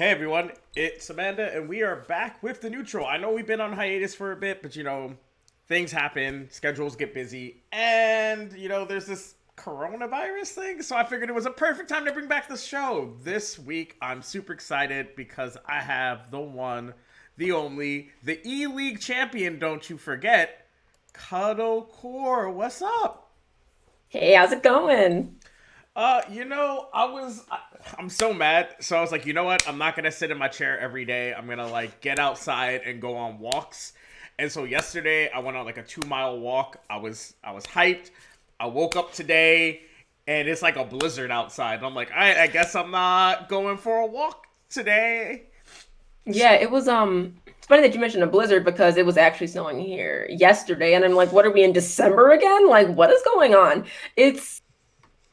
Hey everyone, it's Amanda, and we are back with the neutral. I know we've been on hiatus for a bit, but things happen, schedules get busy, and there's this coronavirus thing, so I figured it was a perfect time to bring back the show. This week, I'm super excited because I have the one, the only, the E-League champion, don't you forget, Cuddle Core. What's up? Hey, how's it going? I'm so mad. So I was like, you know what? I'm not gonna sit in my chair every day. I'm gonna like get outside and go on walks. And so yesterday I went on like a 2 mile walk. I was hyped. I woke up today and it's like a blizzard outside. And I'm like, I guess I'm not going for a walk today. Yeah, it's funny that you mentioned a blizzard because it was actually snowing here yesterday and I'm like, what are we in December again? Like what is going on? It's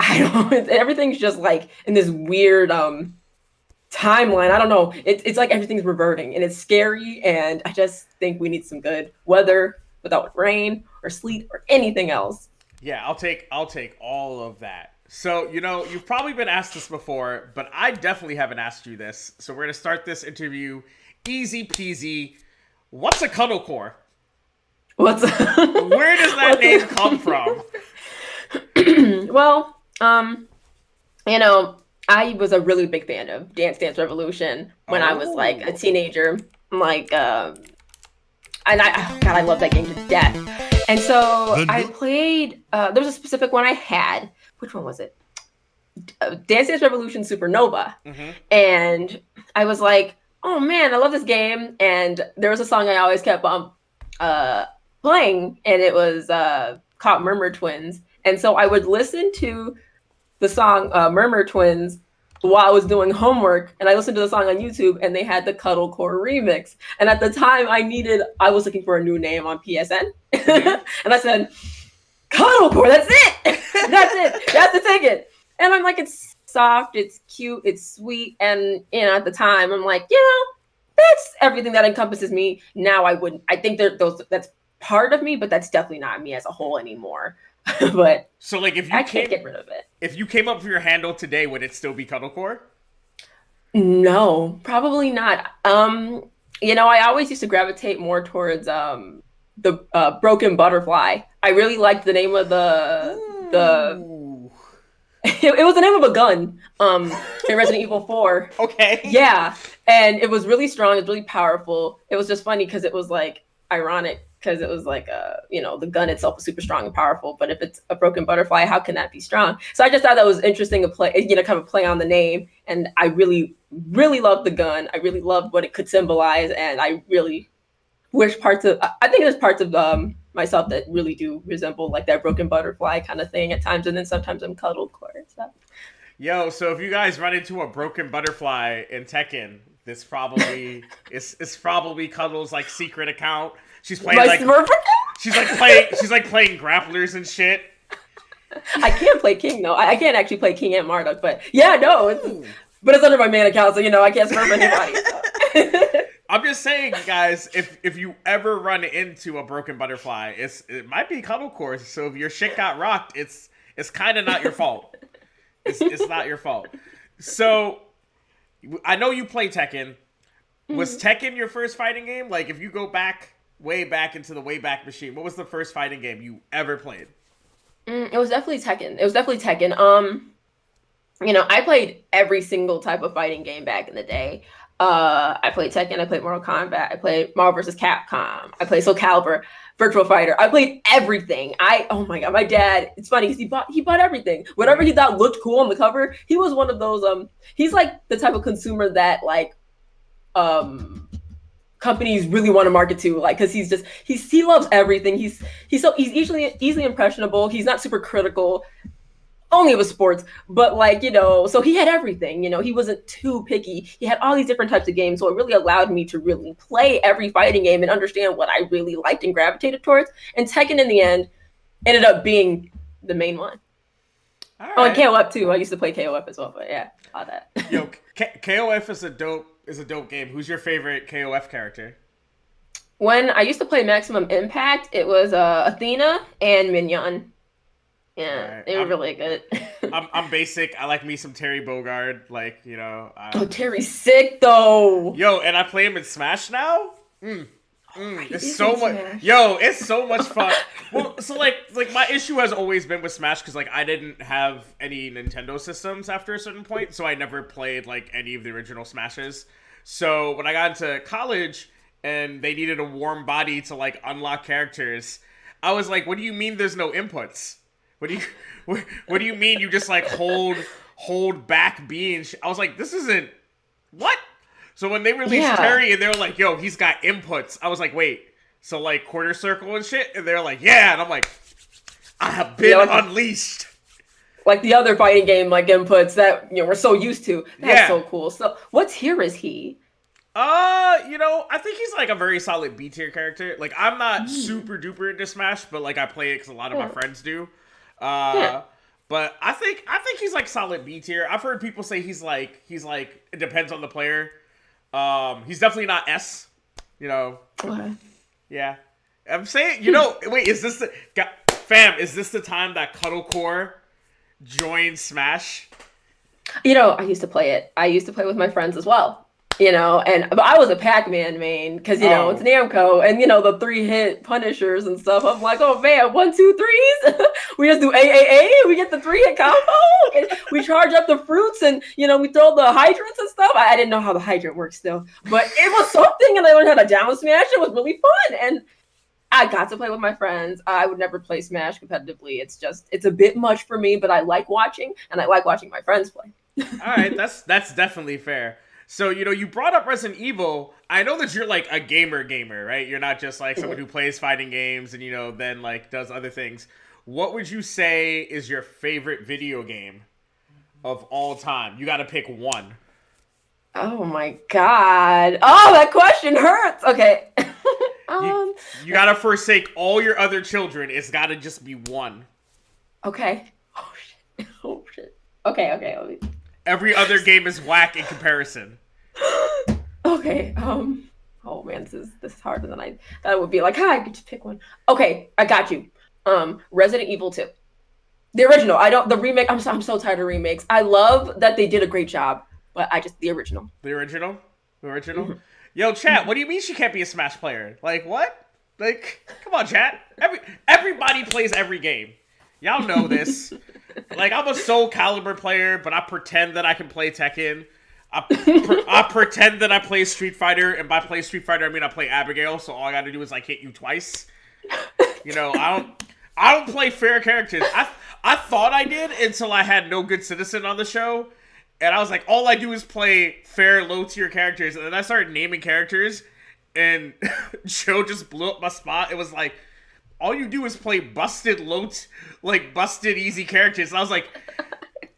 I don't everything's just like in this weird timeline. I don't know. It's like everything's reverting and it's scary and I just think we need some good weather without rain or sleet or anything else. Yeah, I'll take all of that. So, you've probably been asked this before, but I definitely haven't asked you this. So we're gonna start this interview easy peasy. What's a cuddle core? What's Where does that name come from? well, you know, I was a really big fan of Dance Dance Revolution when I was like a Oh, teenager. Like, and God, I love that game to death. And so I played. There was a specific one I had. Which one was it? Dance Dance Revolution Supernova. mm-hmm. And I was like, oh man, I love this game. And there was a song I always kept uh, playing, and it was called Murmur Twins. And so I would listen to the song Murmur Twins while I was doing homework, and I listened to the song on YouTube, and they had the Cuddle Core remix. And at the time, I was looking for a new name on PSN, Mm-hmm. and I said, Cuddle Core, that's it, that's it, that's the ticket. And I'm like, it's soft, it's cute, it's sweet, and at the time, I'm like, that's everything that encompasses me. Now I wouldn't. I think that's part of me, but that's definitely not me as a whole anymore. But So like I can't get rid of it. if you came up with your handle today, would it still be cuddle core? No, probably not. I always used to gravitate more towards the Broken Butterfly. I really liked the name of the Ooh. it was the name of a gun in Resident Evil 4. Okay. Yeah, and it was really strong, it was really powerful. It was just funny because it was like ironic because it was like the gun itself was super strong and powerful, but if it's a broken butterfly, how can that be strong? So I just thought that was interesting to play, kind of play on the name, and I really really loved the gun. I really loved what it could symbolize, and I really wish parts of I think there's parts of myself that really do resemble like that broken butterfly kind of thing at times, and then sometimes I'm cuddled core and stuff. Yo, so if you guys run into a broken butterfly in Tekken, this probably is probably Cuddle's like secret account. She's playing My like Smurf. she's like playing grapplers and shit. I can't play King though. I can't actually play King and Marduk, but yeah, no, but it's under my main account, so I can't Smurf anybody. So. I'm just saying, guys, if you ever run into a broken butterfly, it might be Cuddle Core. So if your shit got rocked, it's kind of not your fault. It's not your fault. So I know you play Tekken. Was Tekken your first fighting game? Like, if you go back, way back into the Wayback Machine, what was the first fighting game you ever played? It was definitely Tekken. It was definitely Tekken. I played every single type of fighting game back in the day. I played Tekken. I played Mortal Kombat. I played Marvel vs. Capcom. I played Soul Calibur, Virtual Fighter. I played everything. Oh my god, my dad. It's funny because he bought everything. Whatever he thought looked cool on the cover, he was one of those. He's like the type of consumer that like companies really want to market to, like, because he loves everything. He's easily impressionable. He's not super critical. Only with sports, but like, so he had everything. He wasn't too picky. He had all these different types of games, so it really allowed me to really play every fighting game and understand what I really liked and gravitated towards. And Tekken in the end ended up being the main one. All Oh, and right. KOF too. I used to play KOF as well, but yeah, all that. Yo, KOF is a dope game. Who's your favorite KOF character? When I used to play Maximum Impact, it was Athena and Mignon. All Yeah, right. they were really good. I'm basic. I like me some Terry Bogard. Like, Oh, Terry's sick though. yo, and I play him in Smash now. Oh, he It's is so in much. Smash. Yo, it's so much fun. Well, so like my issue has always been with Smash because like I didn't have any Nintendo systems after a certain point, so I never played like any of the original Smashes. So when I got into college and they needed a warm body to like unlock characters, I was like, "What do you mean there's no inputs? What do you what do you mean you just like hold back B and I was like, "This isn't what?" So when they released Yeah. Terry and they were like, "Yo, he's got inputs," I was like, "Wait, so like quarter circle and shit?" And they're like, "Yeah," and I'm like, "I have been Yeah, unleashed." like the other fighting game like inputs that we're so used to. That's Yeah. so cool. So what tier is he? I think he's like a very solid B tier character. Like I'm not super duper into Smash, but like I play it because a lot of my Yeah. friends do. Yeah. But I think he's like solid B tier. I've heard people say he's like it depends on the player. He's definitely not S. You know, Okay. yeah. I'm saying, wait, fam, is this the time that Cuddlecore joined Smash? I used to play it. I used to play with my friends as well. But I was a Pac-Man main because Oh. it's Namco and the 3-hit Punishers and stuff. I'm like, oh man, 1, 2, 3s. We just do AAA. We get the 3-hit combo. And we charge up the fruits and we throw the hydrants and stuff. I didn't know how the hydrant works still, but it was something. And I learned how to down smash. It was really fun and I got to play with my friends. I would never play Smash competitively. It's a bit much for me, but I like watching and I like watching my friends play. All right, that's definitely fair. So, you brought up Resident Evil. I know that you're like a gamer, right? You're not just like someone who plays fighting games and, then like does other things. What would you say is your favorite video game of all time? You got to pick one. Oh my god. Oh, that question hurts. Okay. You got to forsake all your other children. It's got to just be one. Okay. Oh shit. Oh shit. Okay. Every other game is whack in comparison. Okay. Oh man, this is harder than I thought it would be. Like, hi, I get to pick one. Okay, I got you. Resident Evil 2. The original. The remake. I'm so tired of remakes. I love that they did a great job, but the original. The original? Mm-hmm. Yo, chat, what do you mean she can't be a Smash player? Like, what? Like, come on, chat. Everybody plays every game. Y'all know this. Like, I'm a Soul Calibur player, but I pretend that I can play Tekken. I pretend that I play Street Fighter, and by play Street Fighter, I mean I play Abigail, so all I gotta do is, like, hit you twice. I don't play fair characters. I thought I did until I had No Good Citizen on the show, and I was like, all I do is play fair, low-tier characters, and then I started naming characters, and Joe just blew up my spot. It was like, all you do is play busted easy characters. And I was like,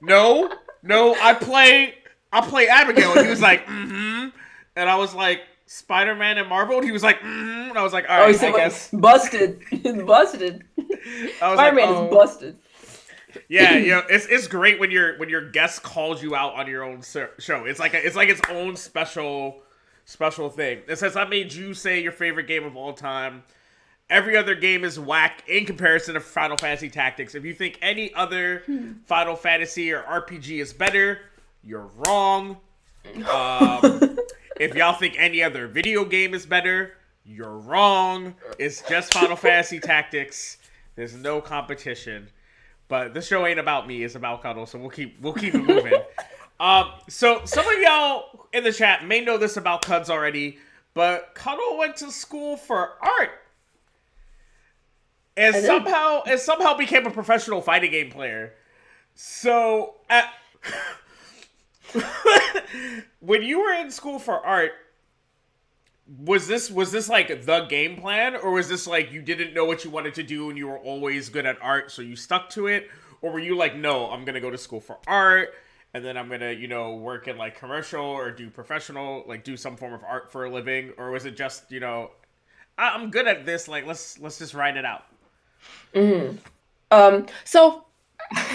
no, I play Abigail. And he was like, mm-hmm. And I was like, Spider-Man and Marvel. And he was like, mm-hmm. And I was like, all right, I guess. Busted. Busted. Spider-Man is busted. Yeah, it's great when your guest calls you out on your own show. It's like its own special thing. It says, I made you say your favorite game of all time. Every other game is whack in comparison to Final Fantasy Tactics. If you think any other Final Fantasy or RPG is better, you're wrong. If y'all think any other video game is better, you're wrong. It's just Final Fantasy Tactics. There's no competition. But this show ain't about me. It's about Cuddle, so we'll keep it moving. So some of y'all in the chat may know this about Cuds already, but Cuddle went to school for art. And somehow became a professional fighting game player. So, when you were in school for art, was this like the game plan, or was this like you didn't know what you wanted to do and you were always good at art, so you stuck to it, or were you like, no, I'm gonna go to school for art, and then I'm gonna work in like commercial or do professional, like do some form of art for a living, or was it just I'm good at this, like let's just write it out. So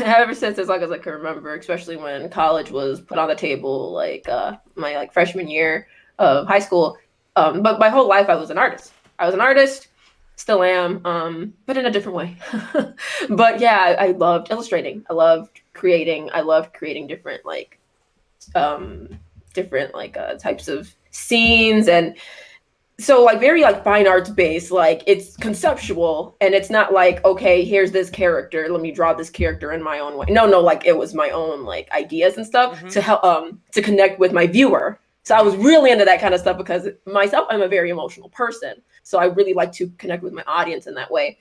ever since as long as I can remember, especially when college was put on the table, like my like freshman year of high school, but my whole life I was an artist. Still am, but in a different way. But yeah, I loved illustrating. I loved creating. I loved creating different um, different types of scenes, and so like very like fine arts based. Like it's conceptual, and it's not like, okay, here's this character, let me draw this character in my own way. No, no, like it was my own like ideas and stuff to help to connect with my viewer. So I was really into that kind of stuff because myself, I'm a very emotional person. So I really like to connect with my audience in that way.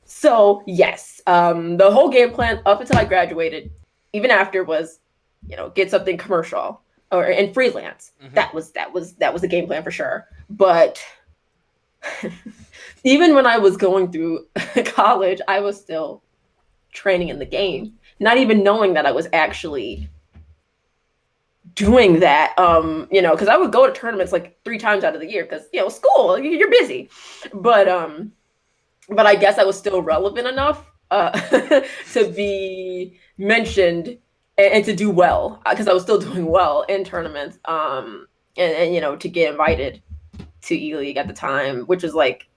So yes, the whole game plan up until I graduated, even after, was, get something commercial or in freelance. That was the game plan for sure. But even when I was going through college, I was still training in the game, not even knowing that I was actually doing that. Because I would go to tournaments like 3 times out of the year because school, you're busy. But I guess I was still relevant enough to be mentioned and to do well, because I was still doing well in tournaments. And to get invited to E-League at the time, which was like,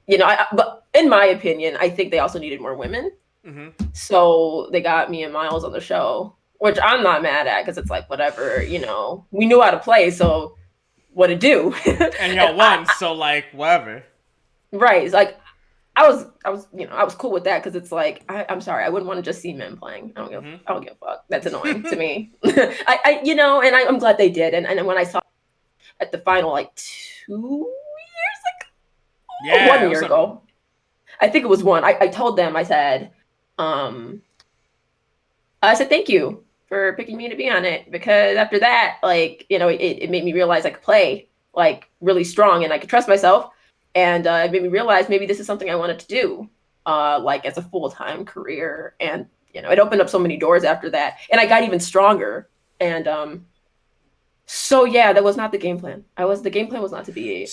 but in my opinion, I think they also needed more women. So they got me and Miles on the show, which I'm not mad at, because it's like, whatever, we knew how to play, so what to do. And y'all won, so like whatever. Right. It's like I was cool with that, because it's like, I'm sorry, I wouldn't want to just see men playing. I don't give a fuck. That's annoying to me. And I'm glad they did. And when I saw at the final like 2 years ago, 1 year ago, I think it was 1. I told them, I said thank you for picking me to be on it, because after that, like, it made me realize I could play like really strong and I could trust myself. And it made me realize maybe this is something I wanted to do, like as a full-time career. And, it opened up so many doors after that. And I got even stronger. And so, yeah, that was not the game plan. The game plan was not to be...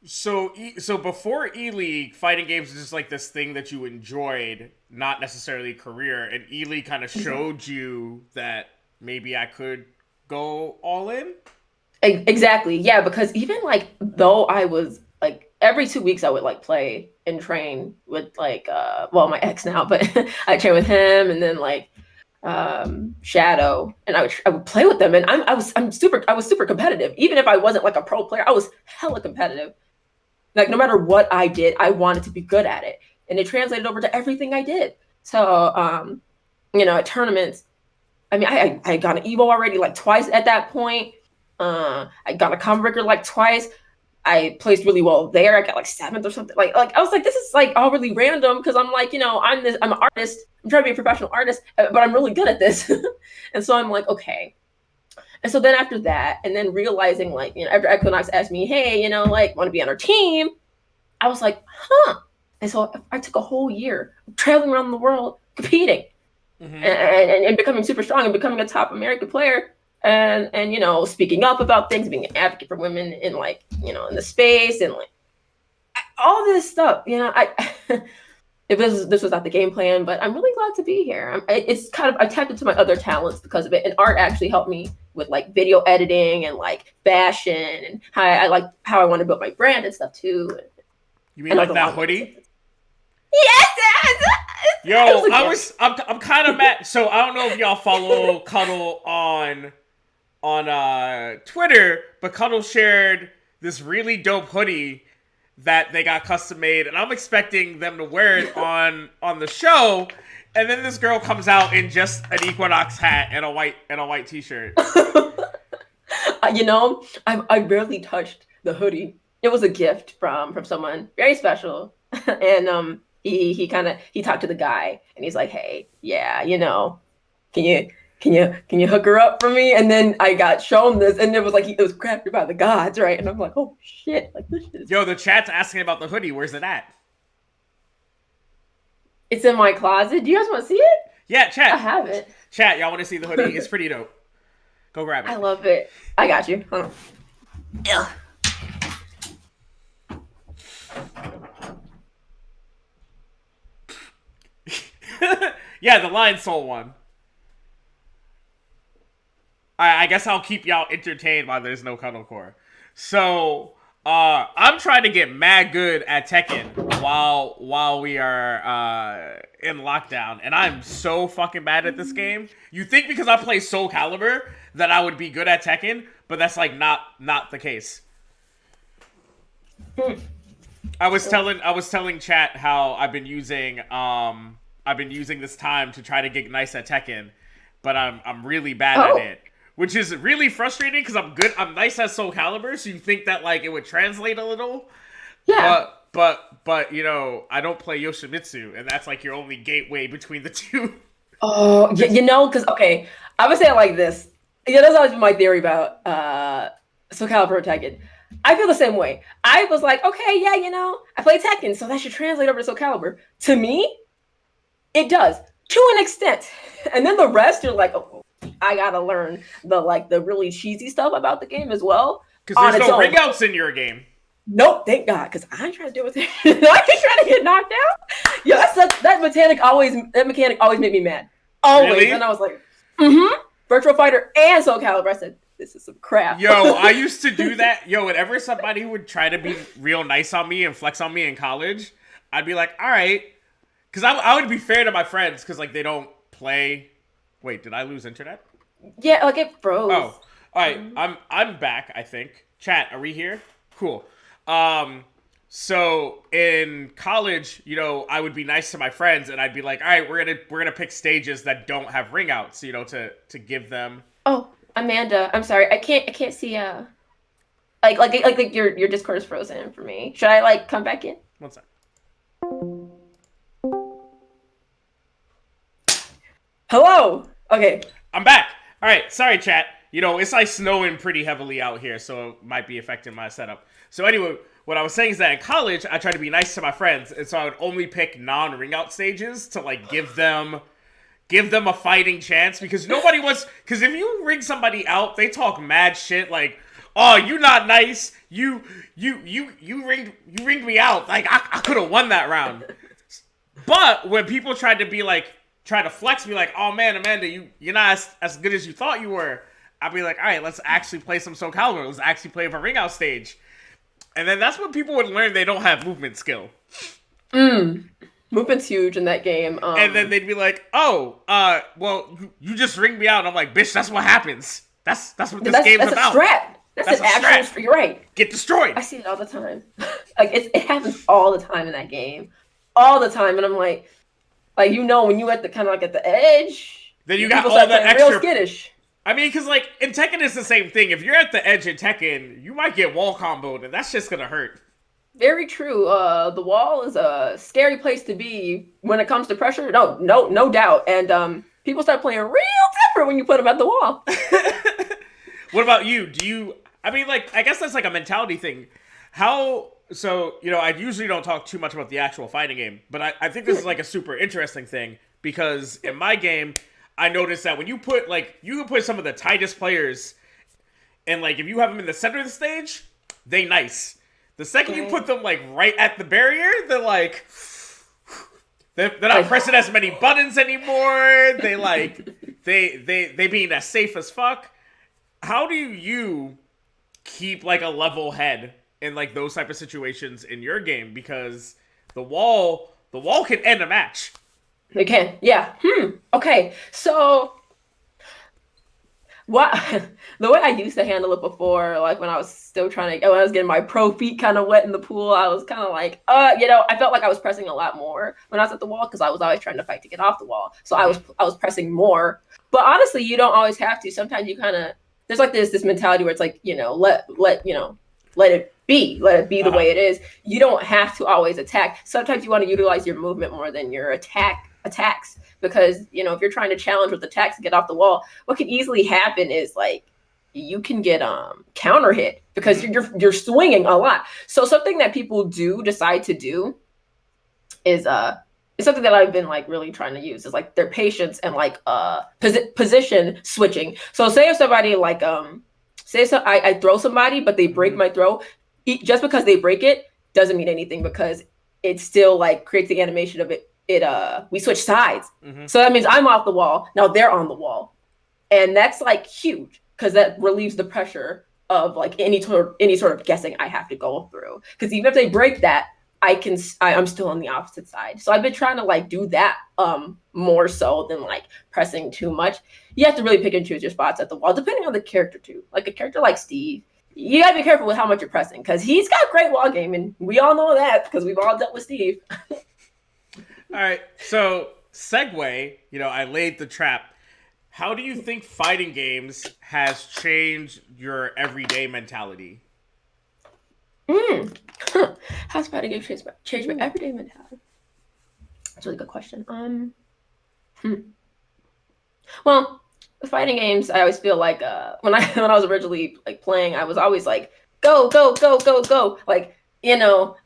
So before E-League, fighting games is just like this thing that you enjoyed, not necessarily career. And E-League kind of showed you that maybe I could go all in? Exactly. Yeah, because even like, though I was like every 2 weeks I would like play and train with like my ex now, but I train with him, and then like Shadow, and I would play with them, and I was super competitive. Even if I wasn't like a pro player, I was hella competitive. Like no matter what I did, I wanted to be good at it, and it translated over to everything I did. So at tournaments, I mean, I got an Evo already like twice at that point. I got a combo breaker like twice. I placed really well there. I got like 7th or something. Like I was like, this is like all really random, because I'm like, I'm an artist. I'm trying to be a professional artist, but I'm really good at this. And so I'm like, okay. And so then after that, and then realizing like, after EQNX asked me, hey, like, want to be on our team? I was like, huh. And so I took a whole year traveling around the world competing, and becoming super strong and becoming a top American player. And speaking up about things, being an advocate for women in like, in the space, and like all this stuff. This was not the game plan, but I'm really glad to be here. It's kind of, I tapped into my other talents because of it, and art actually helped me with like video editing and like fashion, and how I want to build my brand and stuff too. You mean like that hoodie? Yes. Yo, I'm kind of mad. So I don't know if y'all follow Cuddle on Twitter, but Cuddle shared this really dope hoodie that they got custom made, and I'm expecting them to wear it on the show, and then this girl comes out in just an EQNX hat and a white t-shirt. I barely touched the hoodie. It was a gift from someone very special, and he talked to the guy, and he's like, hey, yeah, can you hook her up for me? And then I got shown this, and it was like, it was crafted by the gods, right? And I'm like, oh shit, like this shit is... Yo, the chat's asking about the hoodie. Where's it at? It's in my closet. Do you guys want to see it? Yeah, chat. I have it. Chat, y'all want to see the hoodie? It's pretty dope. Go grab it. I love it. I got you. Hold on. Yeah. Yeah, the Lion Soul one. I guess I'll keep y'all entertained while there's no Cuddle Core. So, I'm trying to get mad good at Tekken while we are in lockdown, and I'm so fucking bad at this game. You think because I play Soul Calibur that I would be good at Tekken, but that's like not the case. I was telling chat how I've been using this time to try to get nice at Tekken, but I'm really bad at it. Which is really frustrating because I'm nice at Soul Calibur, so you think that like it would translate a little. Yeah. But you know, I don't play Yoshimitsu, and that's like your only gateway between the two. Oh, you know, because okay, I would say it like this. Yeah, that's always been my theory about Soul Calibur and Tekken. I feel the same way. I was like, okay, yeah, you know, I play Tekken, so that should translate over to Soul Calibur. To me, it does to an extent, and then the rest, you're like, oh, I gotta learn the really cheesy stuff about the game as well. Because there's no ring outs in your game. Nope, thank God, because I ain't trying to deal with it. I ain't trying to get knocked out. Yeah, that mechanic always made me mad. Always. Really? And I was like, Virtual Fighter and Soul Calibur. I said, this is some crap. Yo, I used to do that. Yo, whenever somebody would try to be real nice on me and flex on me in college, I'd be like, all right. Because I would be fair to my friends because like they don't play. Wait, did I lose internet? Yeah, like it froze. Oh, all right. I'm back. I think. Chat, are we here? Cool. So in college, you know, I would be nice to my friends, and I'd be like, all right, we're gonna pick stages that don't have ring outs, you know, to give them. Oh, Amanda, I'm sorry, I can't see. Like your Discord is frozen for me. Should I like come back in? One sec. Hello. Okay. I'm back. All right. Sorry, chat. You know, it's like snowing pretty heavily out here, so it might be affecting my setup. So anyway, what I was saying is that in college, I tried to be nice to my friends, and so I would only pick non-ring out stages to like give them a fighting chance because nobody wants. Because if you ring somebody out, they talk mad shit like, "Oh, you not nice. You ringed me out. Like I could have won that round." But when people tried to be like. Try to flex me like, oh man, Amanda, you're not as good as you thought you were. I'd be like, all right, let's actually play some Soul Calibur. Let's actually play a ring out stage. And then that's when people would learn they don't have movement skill. Movement's huge in that game. And then they'd be like, oh, well, you just ring me out. And I'm like, bitch, that's what happens. That's what this game's about. That's an actual. You're right. Get destroyed. I see it all the time. Like it happens all the time in that game, all the time. And I'm like, you know, when you at the kind of like at the edge, then you got all that extra. Real skittish. I mean, because like in Tekken, it's the same thing. If you're at the edge in Tekken, you might get wall comboed, and that's just gonna hurt. Very true. The wall is a scary place to be when it comes to pressure. No doubt. And people start playing real different when you put them at the wall. What about you? Do you? I mean, like, I guess that's like a mentality thing. So, you know, I usually don't talk too much about the actual fighting game, but I think this is like a super interesting thing because in my game, I noticed that when you put you can put some of the tightest players and like if you have them in the center of the stage, they nice. The second you put them like right at the barrier, they're like, they're not pressing as many buttons anymore. They like, they being as safe as fuck. How do you keep like a level head in like those type of situations in your game because the wall can end a match. It can, yeah. Okay, so what the way I used to handle it before, like when I was still when I was getting my pro feet kind of wet in the pool, I was kind of like, you know, I felt like I was pressing a lot more when I was at the wall because I was always trying to fight to get off the wall. So I was pressing more. But honestly, you don't always have to. Sometimes you kind of there's like this mentality where it's like, you know, let it be the way it is. You don't have to always attack. Sometimes you want to utilize your movement more than your attacks because, you know, if you're trying to challenge with attacks to get off the wall, what can easily happen is like you can get counter hit because you're swinging a lot. So something that people decide to do is it's something that I've been like really trying to use is like their patience and like position switching. So say if somebody like I throw somebody, but they break my throw. Just because they break it doesn't mean anything because it still like creates the animation of it. We switch sides. So that means I'm off the wall. Now they're on the wall. And that's like huge because that relieves the pressure of like any sort of guessing I have to go through. Because even if they break that, I'm still on the opposite side. So I've been trying to like do that more so than like pressing too much. You have to really pick and choose your spots at the wall, depending on the character too. Like a character like Steve, you gotta be careful with how much you're pressing, because he's got great wall game, and we all know that because we've all dealt with Steve. All right, so segue. I laid the trap. How do you think fighting games has changed your everyday mentality? How's fighting games changed my everyday mentality? That's a really good question. Well, with fighting games, I always feel like when I was originally like playing, I was always like go go go go go, like kill,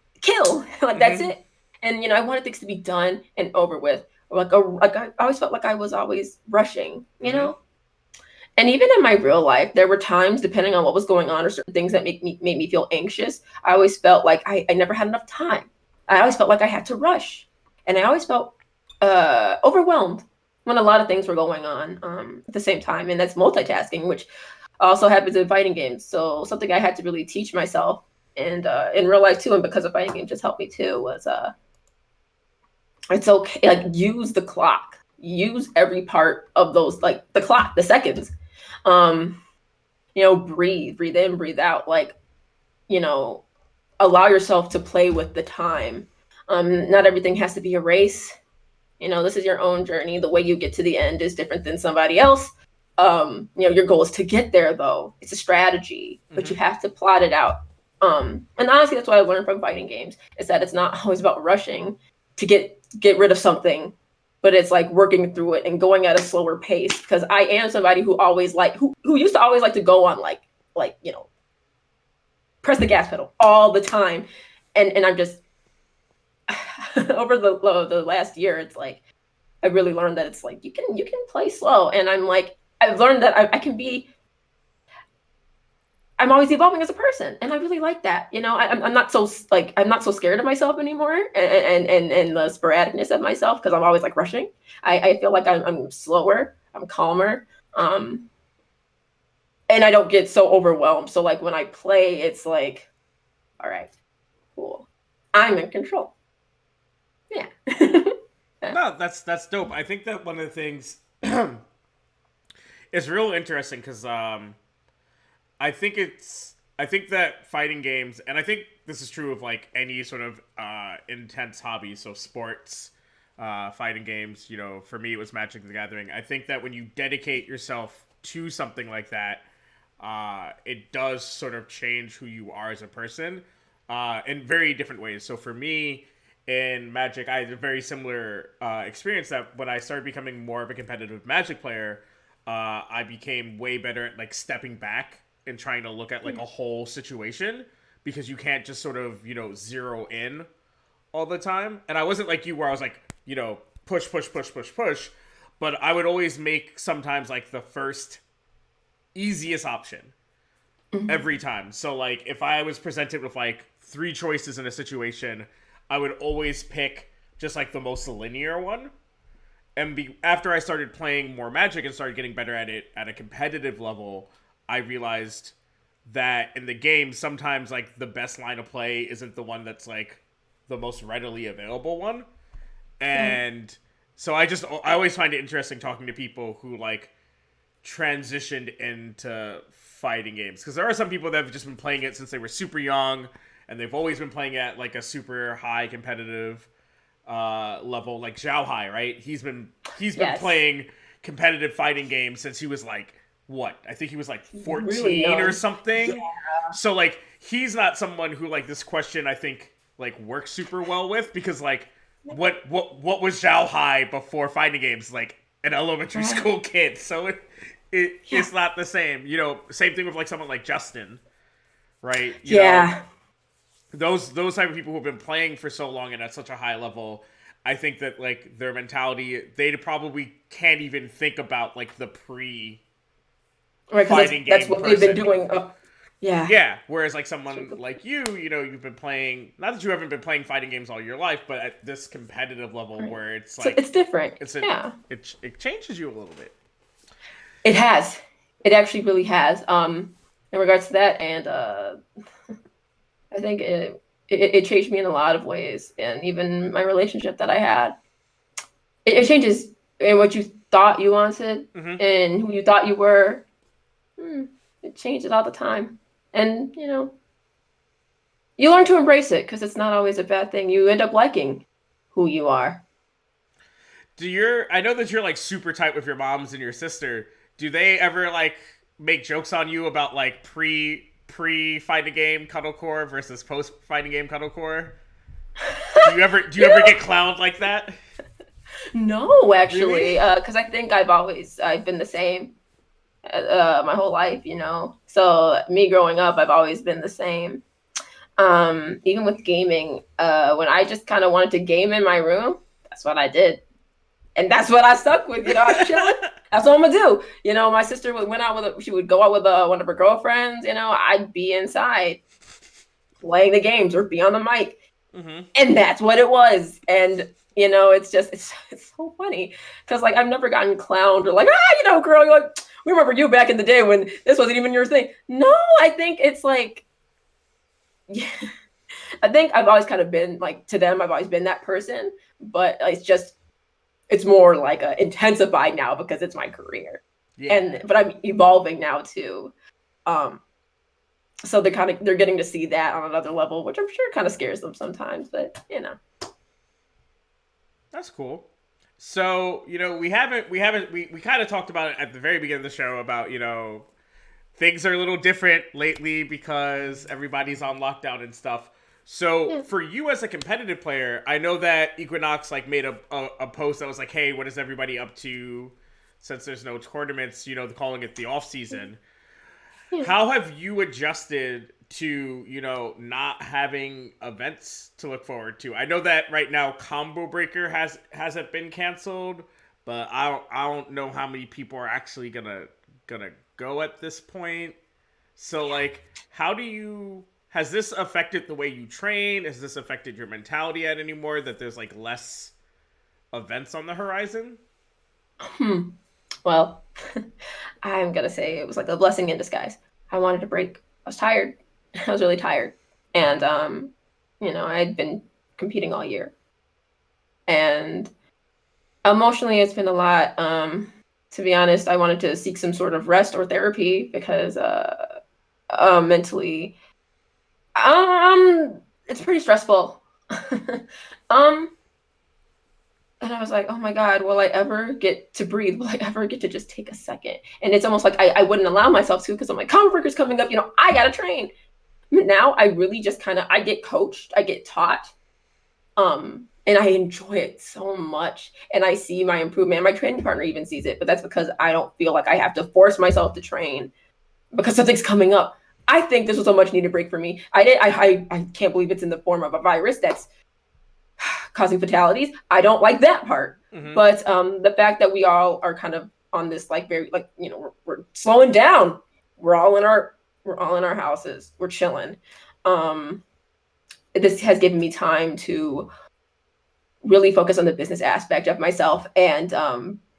like that's it. And I wanted things to be done and over with. Like I always felt like I was always rushing, And even in my real life, there were times, depending on what was going on or certain things that made me feel anxious, I always felt like I never had enough time. I always felt like I had to rush. And I always felt overwhelmed when a lot of things were going on at the same time. And that's multitasking, which also happens in fighting games. So something I had to really teach myself, and in real life too, and because of fighting games just helped me too, was it's okay, like use the clock. Use every part of those, like the clock, the seconds. Breathe in, breathe out, like, allow yourself to play with the time. Not everything has to be a race. This is your own journey. The way you get to the end is different than somebody else. Your goal is to get there though. It's a strategy, but you have to plot it out. And honestly, that's what I learned from fighting games, is that it's not always about rushing to get rid of something, but it's like working through it and going at a slower pace. Because I am somebody who always who used to always like to go on like press the gas pedal all the time, and I'm just over the last year, it's like I really learned that it's like you can play slow, and I'm like I've learned that I can be. I'm always evolving as a person, and I really like that. I'm not so scared of myself anymore, and the sporadicness of myself, because I'm always like rushing. I feel like I'm slower, I'm calmer, and I don't get so overwhelmed. So like when I play, it's like, all right, cool, I'm in control. Yeah. No, that's dope. I think that one of the things is real interesting because I think that fighting games, and I think this is true of like any sort of intense hobby, so sports, fighting games, for me it was Magic the Gathering. I think that when you dedicate yourself to something like that, it does sort of change who you are as a person in very different ways. So for me, in Magic, I had a very similar experience, that when I started becoming more of a competitive Magic player, I became way better at like stepping back and trying to look at like a whole situation, because you can't just sort of, zero in all the time. And I wasn't like you, where I was like, push, but I would always make sometimes like the first easiest option every time. So like if I was presented with like 3 choices in a situation, I would always pick just like the most linear one. And after I started playing more Magic and started getting better at it at a competitive level, I realized that in the game, sometimes like the best line of play isn't the one that's like the most readily available one. And so I always find it interesting talking to people who like transitioned into fighting games, because there are some people that have just been playing it since they were super young, and they've always been playing at like a super high competitive level, like Zhao Hai, right? He's been playing competitive fighting games since he was like, what? I think he was like 14 really or something. Yeah. So like he's not someone who like this question I think like works super well with, because like what was Zhao Hai before fighting games? Like an elementary school kid. So it's not the same. Same thing with like someone like Justin, right? You know, those type of people who've been playing for so long and at such a high level, I think that like their mentality, they probably can't even think about like the fighting game. That's what they've been doing. Yeah. Whereas like someone like you've been playing, not that you haven't been playing fighting games all your life, but at this competitive level where it's like, so it's different. It changes you a little bit. It has. It actually really has. in regards to that, and I think it changed me in a lot of ways, and even my relationship that I had, it changes in what you thought you wanted and who you thought you were. It changes all the time, and you learn to embrace it because it's not always a bad thing. You end up liking who you are. I know that you're like super tight with your moms and your sister. Do they ever like make jokes on you about like pre fighting game cuddlecore versus post fighting game cuddlecore? Do you ever get clowned like that? No, actually, because I think I've been the same my whole life, So me growing up, I've always been the same. Even with gaming, when I just kind of wanted to game in my room, that's what I did. And that's what I stuck with, I was chilling. That's what I'm gonna do. My sister she would go out with one of her girlfriends, I'd be inside playing the games or be on the mic. And that's what it was. And, it's so funny because like, I've never gotten clowned or like, girl, you're like, we remember you back in the day when this wasn't even your thing. No, I think it's like, yeah, I think I've always kind of been like, to them, I've always been that person, but it's more like intensified now because it's my career. Yeah. But I'm evolving now too. So they're getting to see that on another level, which I'm sure kind of scares them sometimes, but That's cool. So, we kind of talked about it at the very beginning of the show about, things are a little different lately because everybody's on lockdown and stuff. So for you as a competitive player, I know that EQNX like made a post that was like, hey, what is everybody up to since there's no tournaments, calling it the off season. How have you adjusted to, not having events to look forward to? I know that right now Combo Breaker hasn't been canceled, but I don't know how many people are actually gonna go at this point. So like, has this affected the way you train? Has this affected your mentality yet anymore that there's like less events on the horizon? Well, I'm gonna say it was like a blessing in disguise. I wanted to break. I was tired. I was really tired. And I'd been competing all year. And emotionally it's been a lot. To be honest, I wanted to seek some sort of rest or therapy because mentally it's pretty stressful. And I was like, oh my God, will I ever get to breathe? Will I ever get to just take a second? And it's almost like I wouldn't allow myself to because I'm like, Combo Breaker's coming up, I gotta train. Now I really just I get coached, I get taught, and I enjoy it so much. And I see my improvement. My training partner even sees it, but that's because I don't feel like I have to force myself to train because something's coming up. I think this was a much needed break for me. I can't believe it's in the form of a virus that's causing fatalities. I don't like that part. But the fact that we all are kind of on this like very like we're slowing down. We're all in our houses. We're chilling. This has given me time to really focus on the business aspect of myself and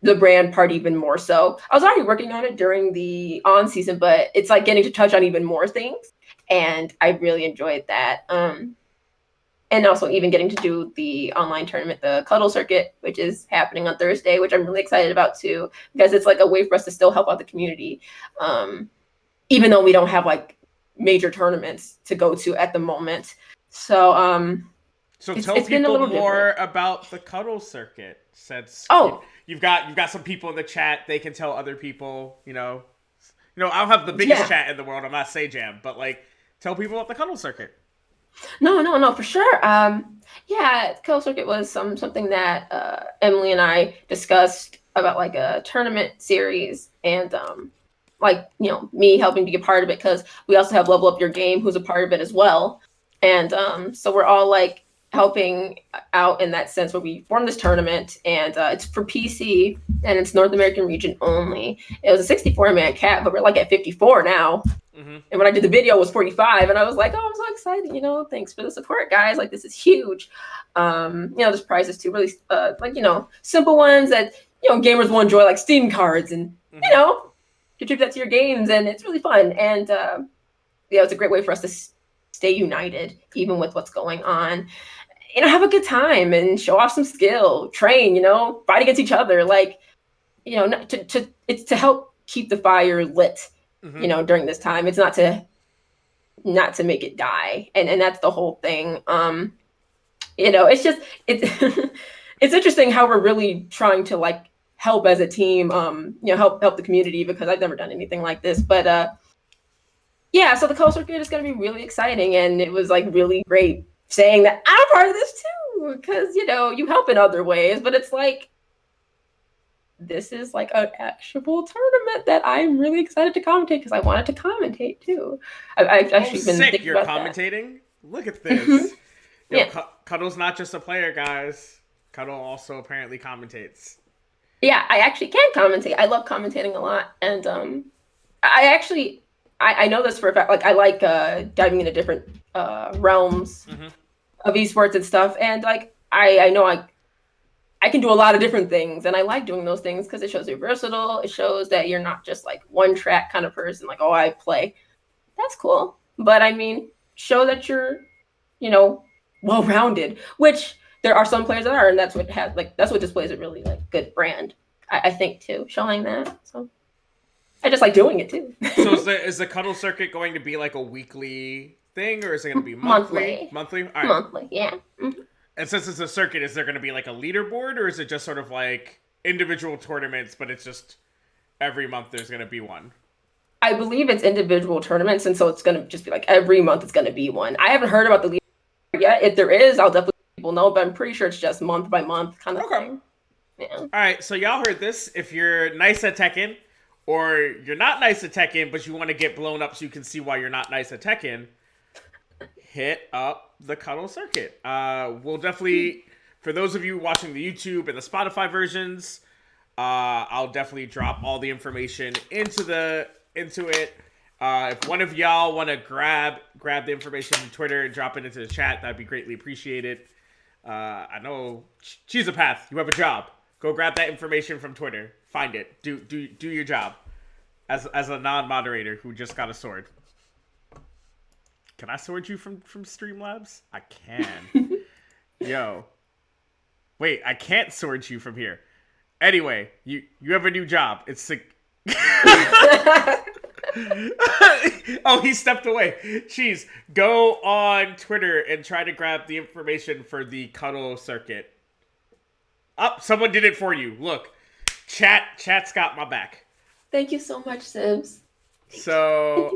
the brand part even more so. I was already working on it during the on season, but it's like getting to touch on even more things. And I really enjoyed that. And also even getting to do the online tournament, the Cuddle Circuit, which is happening on Thursday, which I'm really excited about too, because it's like a way for us to still help out the community. Even though we don't have like major tournaments to go to at the moment. So tell people more about the Cuddle Circuit, since you've got some people in the chat. They can tell other people, I don't have the biggest chat in the world. I'm not Sajam, but like, tell people about the Cuddle Circuit. No, for sure. Cuddle Circuit was something that Emily and I discussed about like a tournament series and me helping to be a part of it because we also have Level Up Your Game who's a part of it as well. And so we're all like helping out in that sense where we formed this tournament and it's for PC and it's North American region only. It was a 64-man cap, but we're like at 54 now. And when I did the video, it was 45, and I was like, "Oh, I'm so excited! Thanks for the support, guys! Like, this is huge." There's prizes too, really, simple ones that gamers will enjoy, like Steam cards, and contribute that to your games, and it's really fun. And yeah, it's a great way for us to stay united, even with what's going on. Have a good time and show off some skill, train, fight against each other. Like, it's to help keep the fire lit, during this time. It's not to make it die. And that's the whole thing. It's just, it's, it's interesting how we're really trying to like help as a team, help the community, because I've never done anything like this. But yeah, so the Cuddle Circuit is going to be really exciting. And it was like really great saying that I'm a part of this too, because, you help in other ways, but it's like, this is like an actual tournament that I'm really excited to commentate, because I wanted to commentate too. I've actually been sick. thinking You're about commentating? That. Look at this. Yeah. Cuddle's not just a player, guys. Cuddle also apparently commentates. Yeah, I actually can commentate. I love commentating a lot. And I know this for a fact. Like, I like diving into different realms of esports and stuff. And like, I know I can do a lot of different things, and I like doing those things because it shows you're versatile. It shows that you're not just like one track kind of person, like, oh, I play. That's cool. But I mean, show that you're, well-rounded, which there are some players that are, and that's what displays a really like good brand, I think, too, showing that. So I just like doing it too. So is the Cuddle Circuit going to be like a weekly thing, or is it going to be monthly? Monthly? All right. Monthly, yeah. Mm-hmm. And since it's a circuit, is there going to be like a leaderboard, or is it just sort of like individual tournaments, but it's just every month there's going to be one? I believe it's individual tournaments, and so it's going to just be like every month it's going to be one. I haven't heard about the leaderboard yet. If there is, I'll definitely let people know, but I'm pretty sure it's just month by month kind of thing. Yeah. All right, so y'all heard this. If you're nice at Tekken, or you're not nice at Tekken, but you want to get blown up so you can see why you're not nice at Tekken, hit up the Cuddle Circuit. We'll definitely, for those of you watching the YouTube and the Spotify versions, I'll definitely drop all the information into it. If one of y'all want to grab the information from Twitter and drop it into the chat, that'd be greatly appreciated. I know Cheese a Path, you have a job. Go grab that information from Twitter. Find it. Do your job as a non-moderator who just got a sword. Can I sword you from Streamlabs? I can. Yo. Wait, I can't sword you from here. Anyway, you have a new job. It's sick. Oh, he stepped away. Cheese, go on Twitter and try to grab the information for the Cuddle Circuit. Someone did it for you. Look. Chat's got my back. Thank you so much, Sims. So,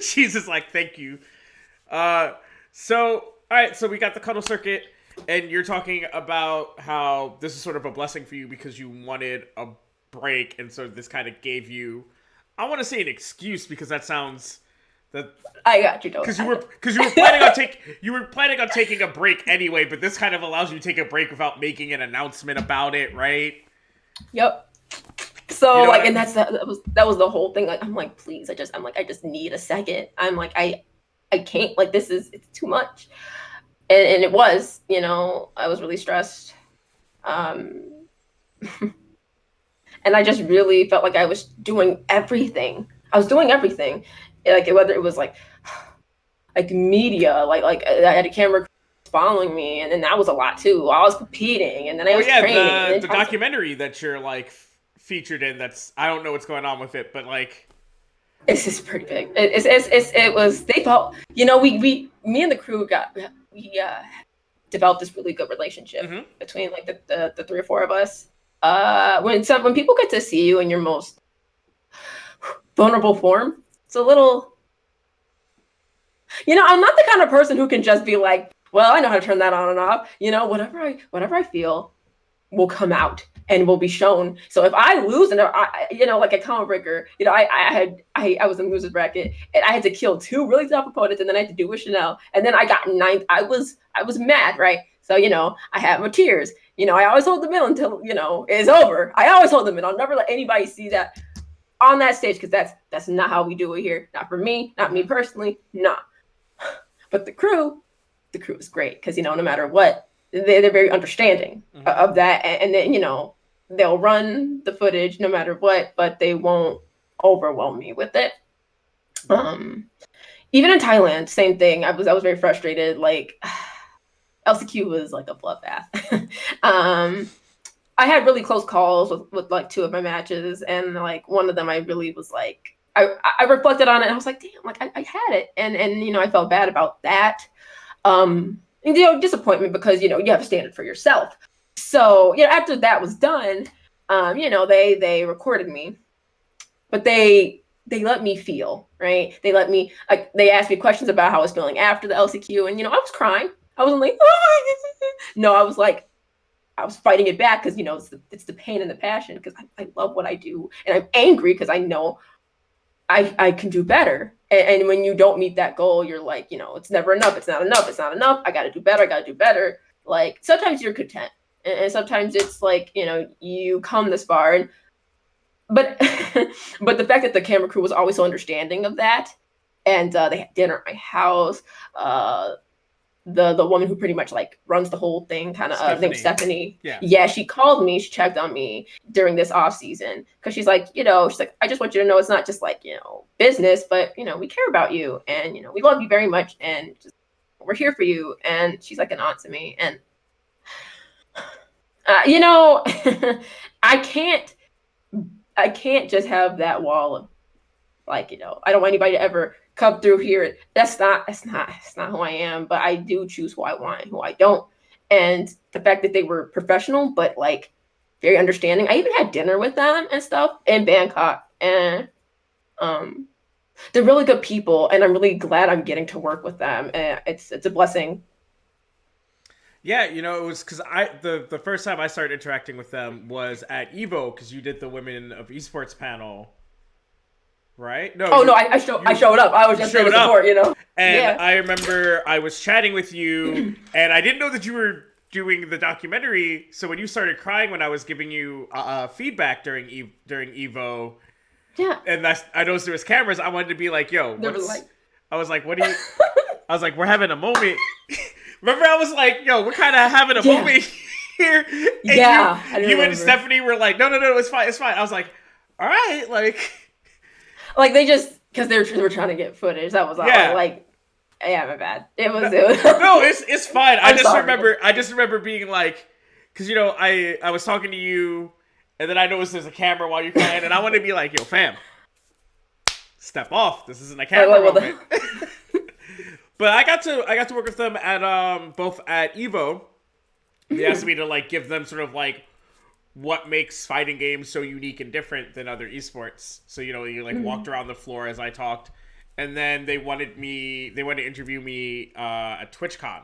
Cheese is like, thank you. All right, so we got the Cuddle Circuit, and you're talking about how this is sort of a blessing for you because you wanted a break, and so this kind of gave you, I want to say an excuse, because that sounds that I got you. Because you were planning on taking a break anyway, but this kind of allows you to take a break without making an announcement about it, right? Yep. So and that was the whole thing. Like, I'm like, please, I just need a second. I'm like, I can't, like, it's too much. And it was, I was really stressed. And I just really felt like I was doing everything. Like, whether it was like media, like I had a camera following me, and then that was a lot too. I was competing, and then I was training. The documentary that you're like featured in, that's, I don't know what's going on with it, but like, it's just pretty big. It was, they felt, me and the crew developed this really good relationship between like the three or four of us. When people get to see you in your most vulnerable form, it's a little, I'm not the kind of person who can just be like, well, I know how to turn that on and off. Whatever I feel will come out and will be shown. So if I lose, and like a Combo Breaker, I was in loser's bracket, and I had to kill two really tough opponents, and then I had to do with Chanel, and then I got ninth. I was mad, right? So I had my tears. I always hold the middle until it's over. I always hold the middle. I'll never let anybody see that on that stage, because that's not how we do it here. Not for me, not me personally, nah. But the crew is great, because no matter what, they're very understanding of that, and then they'll run the footage no matter what, but they won't overwhelm me with it. Even in Thailand, same thing. I was very frustrated. Like LCQ was like a bloodbath. I had really close calls with like two of my matches, and like one of them I really was like I reflected on it and I was like, damn, like I had it, and you know, I felt bad about that. And, you know, disappointment because, you know, you have a standard for yourself. So, you know, after that was done, you know, they recorded me, but they let me feel, right? They let me, like, they asked me questions about how I was feeling after the LCQ, and, you know, I was crying. I wasn't like, oh, no, I was like, I was fighting it back because, you know, it's the pain and the passion because I love what I do, and I'm angry because I know I can do better. And when you don't meet that goal, you're like, you know, it's never enough. It's not enough. It's not enough. I got to do better. I got to do better. Like sometimes you're content, and sometimes it's like, you know, you come this far, and but but the fact that the camera crew was always so understanding of that, and they had dinner at my house. The woman who pretty much like runs the whole thing, kind of named Stephanie. Yeah, she called me, she checked on me during this off season because she's like, you know, she's like, I just want you to know it's not just like, you know, business, but you know, we care about you, and you know, we love you very much, and just, we're here for you. And she's like an aunt to me, and you know, I can't just have that wall of like, you know, I don't want anybody to ever come through here. That's not who I am, but I do choose who I want and who I don't. And the fact that they were professional, but like very understanding. I even had dinner with them and stuff in Bangkok, and they're really good people, and I'm really glad I'm getting to work with them. And it's a blessing. Yeah, you know, it was because the first time I started interacting with them was at Evo, because you did the Women of Esports panel. Right? No. Oh, no, I showed up. I was just there to support, you know? And yeah. I remember I was chatting with you, and I didn't know that you were doing the documentary. So when you started crying when I was giving you feedback during Evo, yeah, and I noticed there was cameras, I wanted to be like, yo, I was like, what do you... I was like, we're having a moment. Remember, I was like, yo, we're kind of having a moment here. And you and Stephanie were like, no, it's fine. I was like, all right, like they just, because they were trying to get footage. That was all. Yeah. Like, yeah, my bad. It was. No, it's fine. I just remember being like, because you know, I was talking to you, and then I noticed there's a camera while you're playing, and I want to be like, yo, fam, step off. This isn't a camera moment. But I got to work with them at both at Evo. They asked me to like give them sort of like what makes fighting games so unique and different than other esports. So, you know, you like walked around the floor as I talked, and then they wanted to interview me at TwitchCon.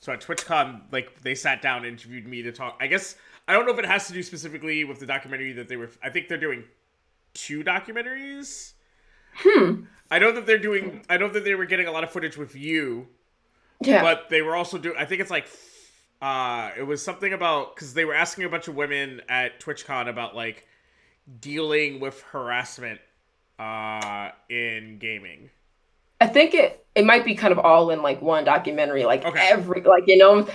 So at TwitchCon, like they sat down and interviewed me to talk. I guess I don't know if it has to do specifically with the documentary that they were. I think they're doing 2 documentaries. I know that they were getting a lot of footage with you. Yeah. But they were also doing. I think it's like. It was something about, because they were asking a bunch of women at TwitchCon about like dealing with harassment in gaming. I think it might be kind of all in like one documentary, like every, like, you know,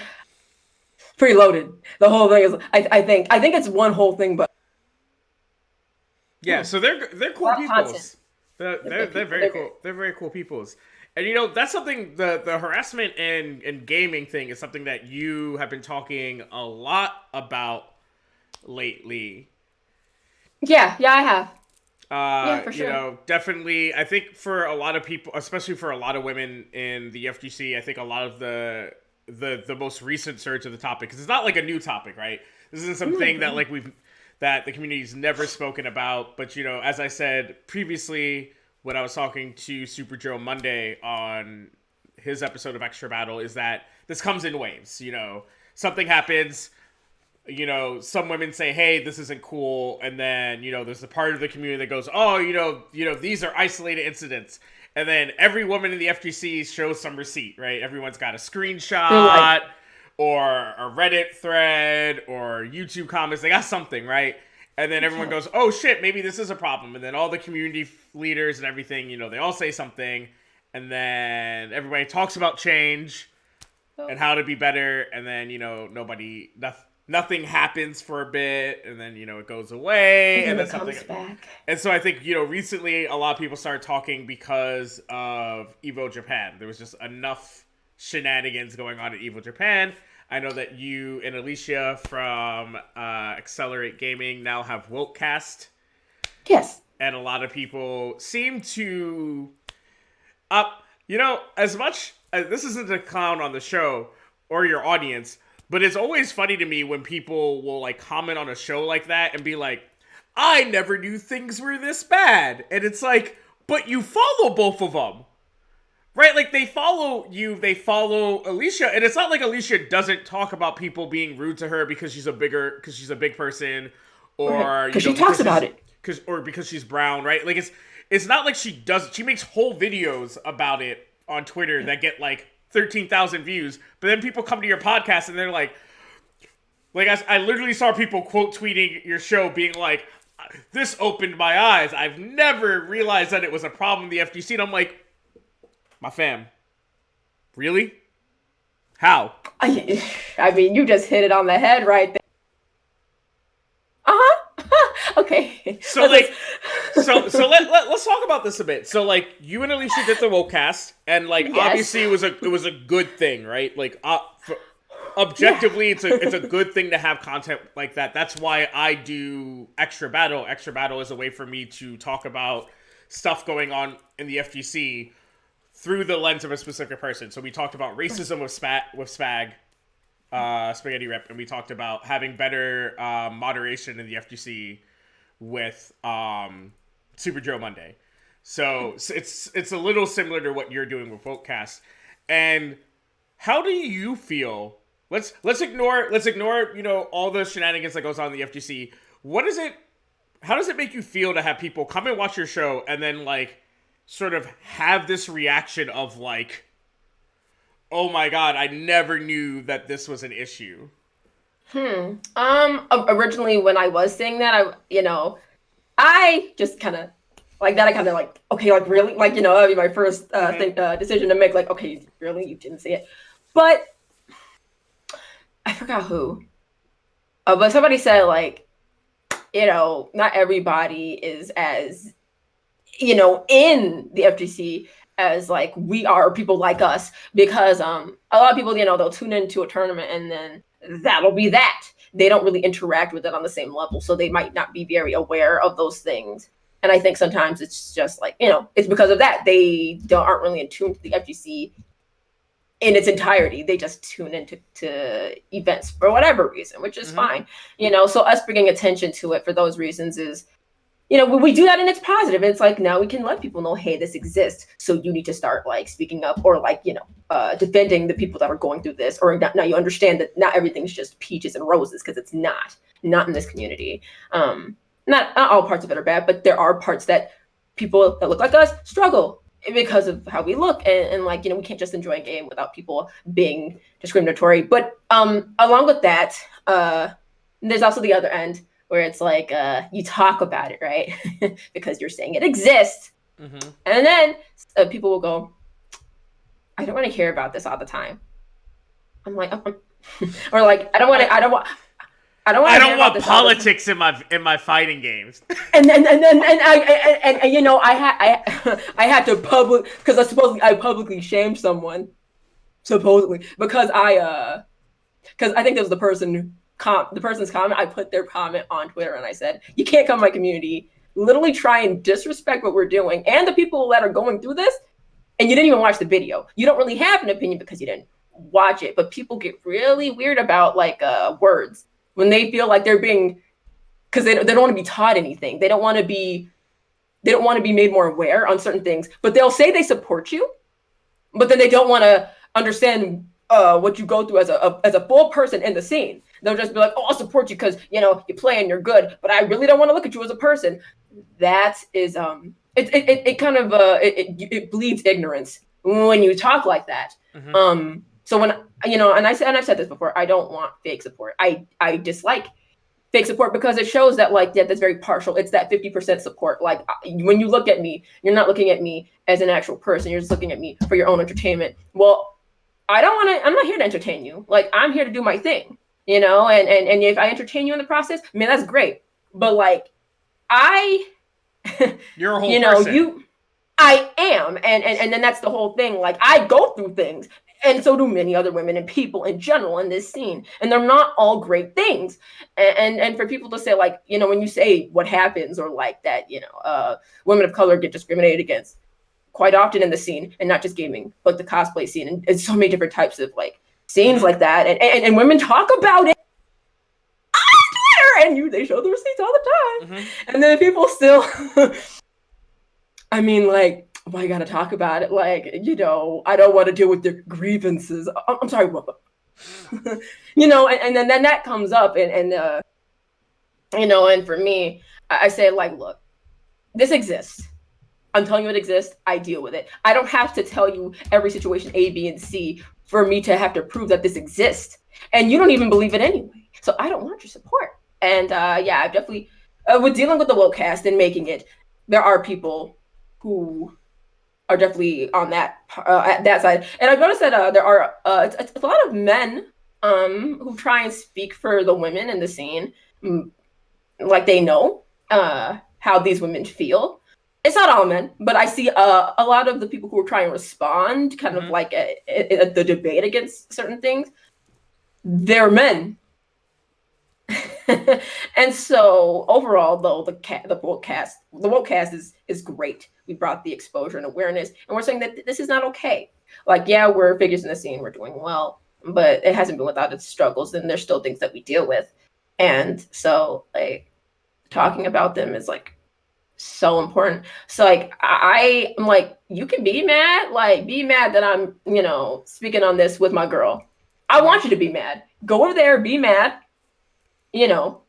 pretty loaded. The whole thing is, I think it's one whole thing, but yeah. So they're cool peoples. They're very cool. They're very cool peoples. And, you know, that's something, the harassment and gaming thing is something that you have been talking a lot about lately. Yeah, I have. Yeah, for sure. You know, definitely, I think for a lot of people, especially for a lot of women in the FGC, I think a lot of the most recent surge of the topic, because it's not like a new topic, right? This isn't something that like that the community's never spoken about. But, you know, as I said previously, when I was talking to Super Joe Monday on his episode of Extra Battle, is that this comes in waves. You know, something happens, you know, some women say, hey, this isn't cool. And then, you know, there's the part of the community that goes, oh, you know, these are isolated incidents. And then every woman in the FGC shows some receipt, right? Everyone's got a screenshot or a Reddit thread or YouTube comments. They got something, right? And then everyone goes, oh, shit, maybe this is a problem. And then all the community leaders and everything, you know, they all say something. And then everybody talks about change and how to be better. And then, you know, nothing happens for a bit, and then, it goes away, and then something comes back. And so I think, recently a lot of people started talking because of Evo Japan. There was just enough shenanigans going on at Evo Japan. I know that you and Alicia from Accelerate Gaming now have Wokecast. Yes. And a lot of people seem to as much this isn't a clown on the show or your audience, but it's always funny to me when people will like comment on a show like that and be like, I never knew things were this bad. And it's like, but you follow both of them. Right? Like, they follow you, they follow Alicia, and it's not like Alicia doesn't talk about people being rude to her because she's a big person, or because she talks about it. Because she's brown, right? Like, it's not like she makes whole videos about it on Twitter that get like 13,000 views, but then people come to your podcast and they're like I literally saw people quote tweeting your show being like, this opened my eyes. I've never realized that it was a problem in the FGC. And I'm like, my fam, really? How? I mean, you just hit it on the head right there. Okay. So like, let's talk about this a bit. So like, you and Alicia did the Wokecast, and like, yes. Obviously it was a good thing, right? Like, objectively, it's a good thing to have content like that. That's why I do Extra Battle. Extra Battle is a way for me to talk about stuff going on in the FGC through the lens of a specific person. So we talked about racism with Spag, Spaghetti Rep, and we talked about having better moderation in the FGC with Super Joe Monday. So it's a little similar to what you're doing with Votecast. And how do you feel? Let's ignore all the shenanigans that goes on in the FGC. How does it make you feel to have people come and watch your show and then like sort of have this reaction of like, oh my God, I never knew that this was an issue? Originally when I was saying that, I just kind of like that. I kind of like, okay, like really, like, that'd be my first decision to make. Like, okay, really, you didn't see it, but I forgot who. But somebody said like, not everybody is as, in the FGC as like we are, people like us, because a lot of people, they'll tune into a tournament and then that'll be that. They don't really interact with it on the same level, so they might not be very aware of those things. And I think sometimes it's just like, it's because of that. They aren't really in tune to the FGC in its entirety. They just tune into events for whatever reason, which is fine. So us bringing attention to it for those reasons is, we do that and it's positive. And it's like, now we can let people know, hey, this exists. So you need to start like speaking up or like, defending the people that are going through this, or now you understand that not everything's just peaches and roses, because it's not in this community. Not all parts of it are bad, but there are parts that people that look like us struggle because of how we look. And like, we can't just enjoy a game without people being discriminatory. But along with that, there's also the other end, where it's like, you talk about it, right? because you're saying it exists. And then people will go, I don't want to hear about this all the time. I'm like, or like, I don't want politics in my fighting games. and I had to because I publicly shamed someone, supposedly, because I think there was the person's comment. I put their comment on Twitter and I said, you can't come to my community, literally try and disrespect what we're doing and the people that are going through this, and you didn't even watch the video. You don't really have an opinion because you didn't watch it. But people get really weird about like words when they feel like they're being, because they don't want to be taught anything. They don't want to be made more aware on certain things. But they'll say they support you, but then they don't want to understand what you go through as a full person in the scene. They'll just be like, oh, I'll support you because, you play and you're good, but I really don't want to look at you as a person. That is, it bleeds ignorance when you talk like that. So when, and I've said this before, I don't want fake support. I dislike fake support because it shows that like, that's very partial. It's that 50% support. Like when you look at me, you're not looking at me as an actual person. You're just looking at me for your own entertainment. Well, I'm not here to entertain you. Like, I'm here to do my thing. you know, and if I entertain you in the process, man, that's great. But like, I, You're a whole you know, person. I am, and then that's the whole thing. Like, I go through things, and so do many other women and people in general in this scene, and they're not all great things. And for people to say, like, you know, when you say what happens, or like that, you know, women of color get discriminated against quite often in the scene, and not just gaming, but the cosplay scene, and so many different types of like scenes like that, and women talk about it on Twitter, and they show the receipts all the time, and then people still. I mean, like, well, I gotta talk about it. Like, you know, I don't want to deal with their grievances. I'm sorry, what? You know, and then that comes up, and you know, and for me, I say, like, look, this exists. I'm telling you it exists. I deal with it. I don't have to tell you every situation A, B, and C for me to have to prove that this exists. And you don't even believe it anyway. So I don't want your support. And yeah, I definitely, with dealing with the woke cast and making it, there are people who are definitely on that at that side. And I've noticed that there are it's a lot of men who try and speak for the women in the scene, like they know how these women feel. It's not all men, but I see a lot of the people who are trying to respond, kind of like the debate against certain things. They're men. And so overall, though, the woke cast is great. We brought the exposure and awareness, and we're saying that this is not okay. Like, yeah, we're figures in the scene, we're doing well, but it hasn't been without its struggles, and there's still things that we deal with. And so, like, talking about them is like so important. So like, I'm like, you can be mad, like be mad that I'm, you know, speaking on this with my girl. I want you to be mad. Go over there, be mad, you know,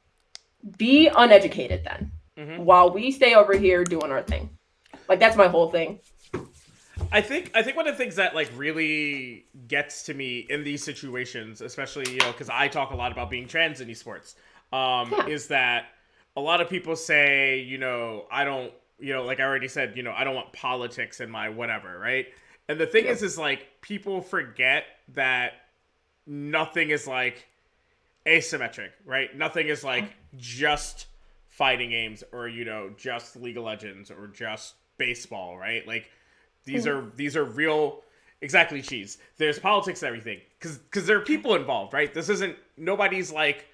be uneducated then, while we stay over here doing our thing. Like, that's my whole thing. I think one of the things that like really gets to me in these situations, especially, you know, because I talk a lot about being trans in esports, is that a lot of people say, you know, I don't, you know, like I already said, you know, I don't want politics in my whatever, right? And the thing is like, people forget that nothing is like asymmetric, right? Nothing is like just fighting games, or, you know, just League of Legends, or just baseball, right? Like, these are real, exactly, cheese. There's politics and everything, because there are people involved, right? This isn't, nobody's like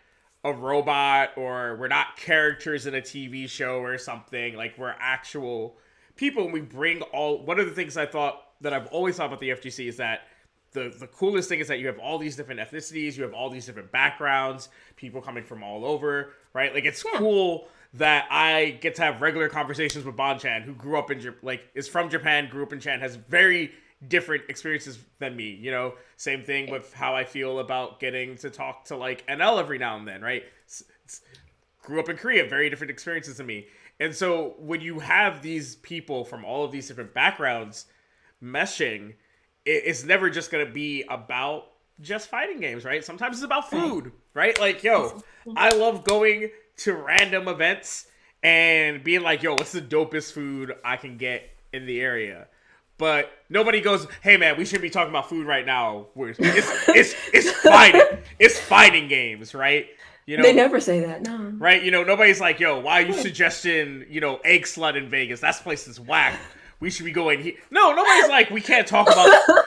a robot, or we're not characters in a TV show or something. Like, we're actual people, and we bring all. One of the things I thought that I've always thought about the FGC is that the coolest thing is that you have all these different ethnicities, you have all these different backgrounds, people coming from all over, right? Like, it's cool that I get to have regular conversations with Bon-chan, who grew up in, like, is from Japan, grew up in Japan, has very different experiences than me, you know? Same thing with how I feel about getting to talk to, like, NL every now and then, right? Grew up in Korea, very different experiences than me. And so when you have these people from all of these different backgrounds meshing, it's never just going to be about just fighting games, right? Sometimes it's about food, right? Like, yo, I love going to random events and being like, yo, what's the dopest food I can get in the area? But nobody goes, hey man, we shouldn't be talking about food right now. It's fighting. It's fighting games, right? You know, they never say that, no. Right? You know, nobody's like, yo, why are you suggesting, you know, Egg Slut in Vegas? That place is whack. We should be going here. No, nobody's like, we can't talk about,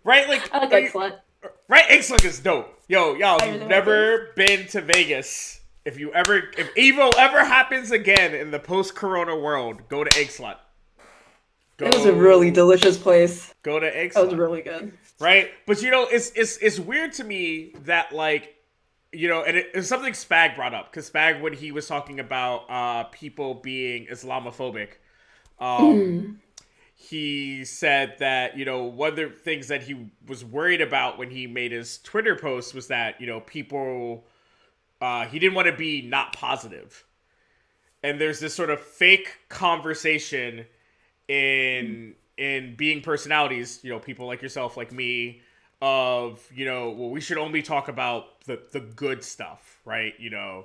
right? Like, I like Egg Slut. Right? Egg Slut is dope. Yo, y'all, you've never been to Vegas. If Evo ever happens again in the post-corona world, go to Egg Slut. It was a really delicious place. Go to Egg Slut. That was really good. Right? But, you know, it's weird to me that, like, you know, and it's something Spag brought up. Because Spag, when he was talking about people being Islamophobic, he said that, you know, one of the things that he was worried about when he made his Twitter post was that, you know, people, he didn't want to be not positive. And there's this sort of fake conversation in being personalities, you know, people like yourself, like me, of, you know, well, we should only talk about the good stuff, right? You know,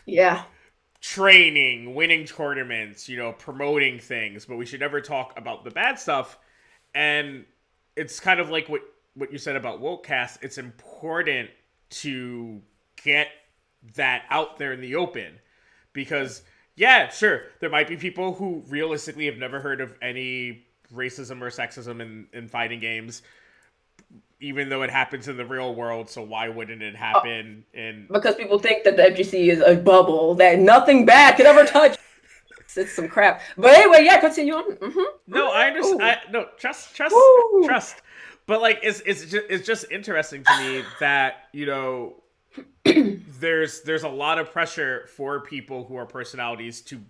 yeah, training, winning tournaments, you know, promoting things, but we should never talk about the bad stuff. And it's kind of like what you said about Wokecast. It's important to get that out there in the open. Because, yeah, sure, there might be people who realistically have never heard of any racism or sexism in fighting games, even though it happens in the real world, so why wouldn't it happen in... Because people think that the FGC is a bubble, that nothing bad could ever touch. It's some crap. But anyway, yeah, continue on. No, I understand. No, trust. But like, it's just interesting to me that, you know, there's a lot of pressure for people who are personalities to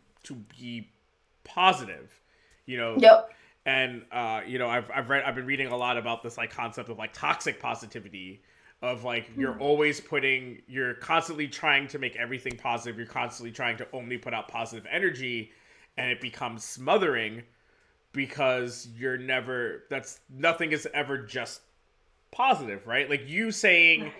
be positive, you know. Yep. And you know, I've been reading a lot about this like concept of like toxic positivity, of like you're constantly trying to make everything positive. You're constantly trying to only put out positive energy, and it becomes smothering because nothing is ever just positive, right? Like you saying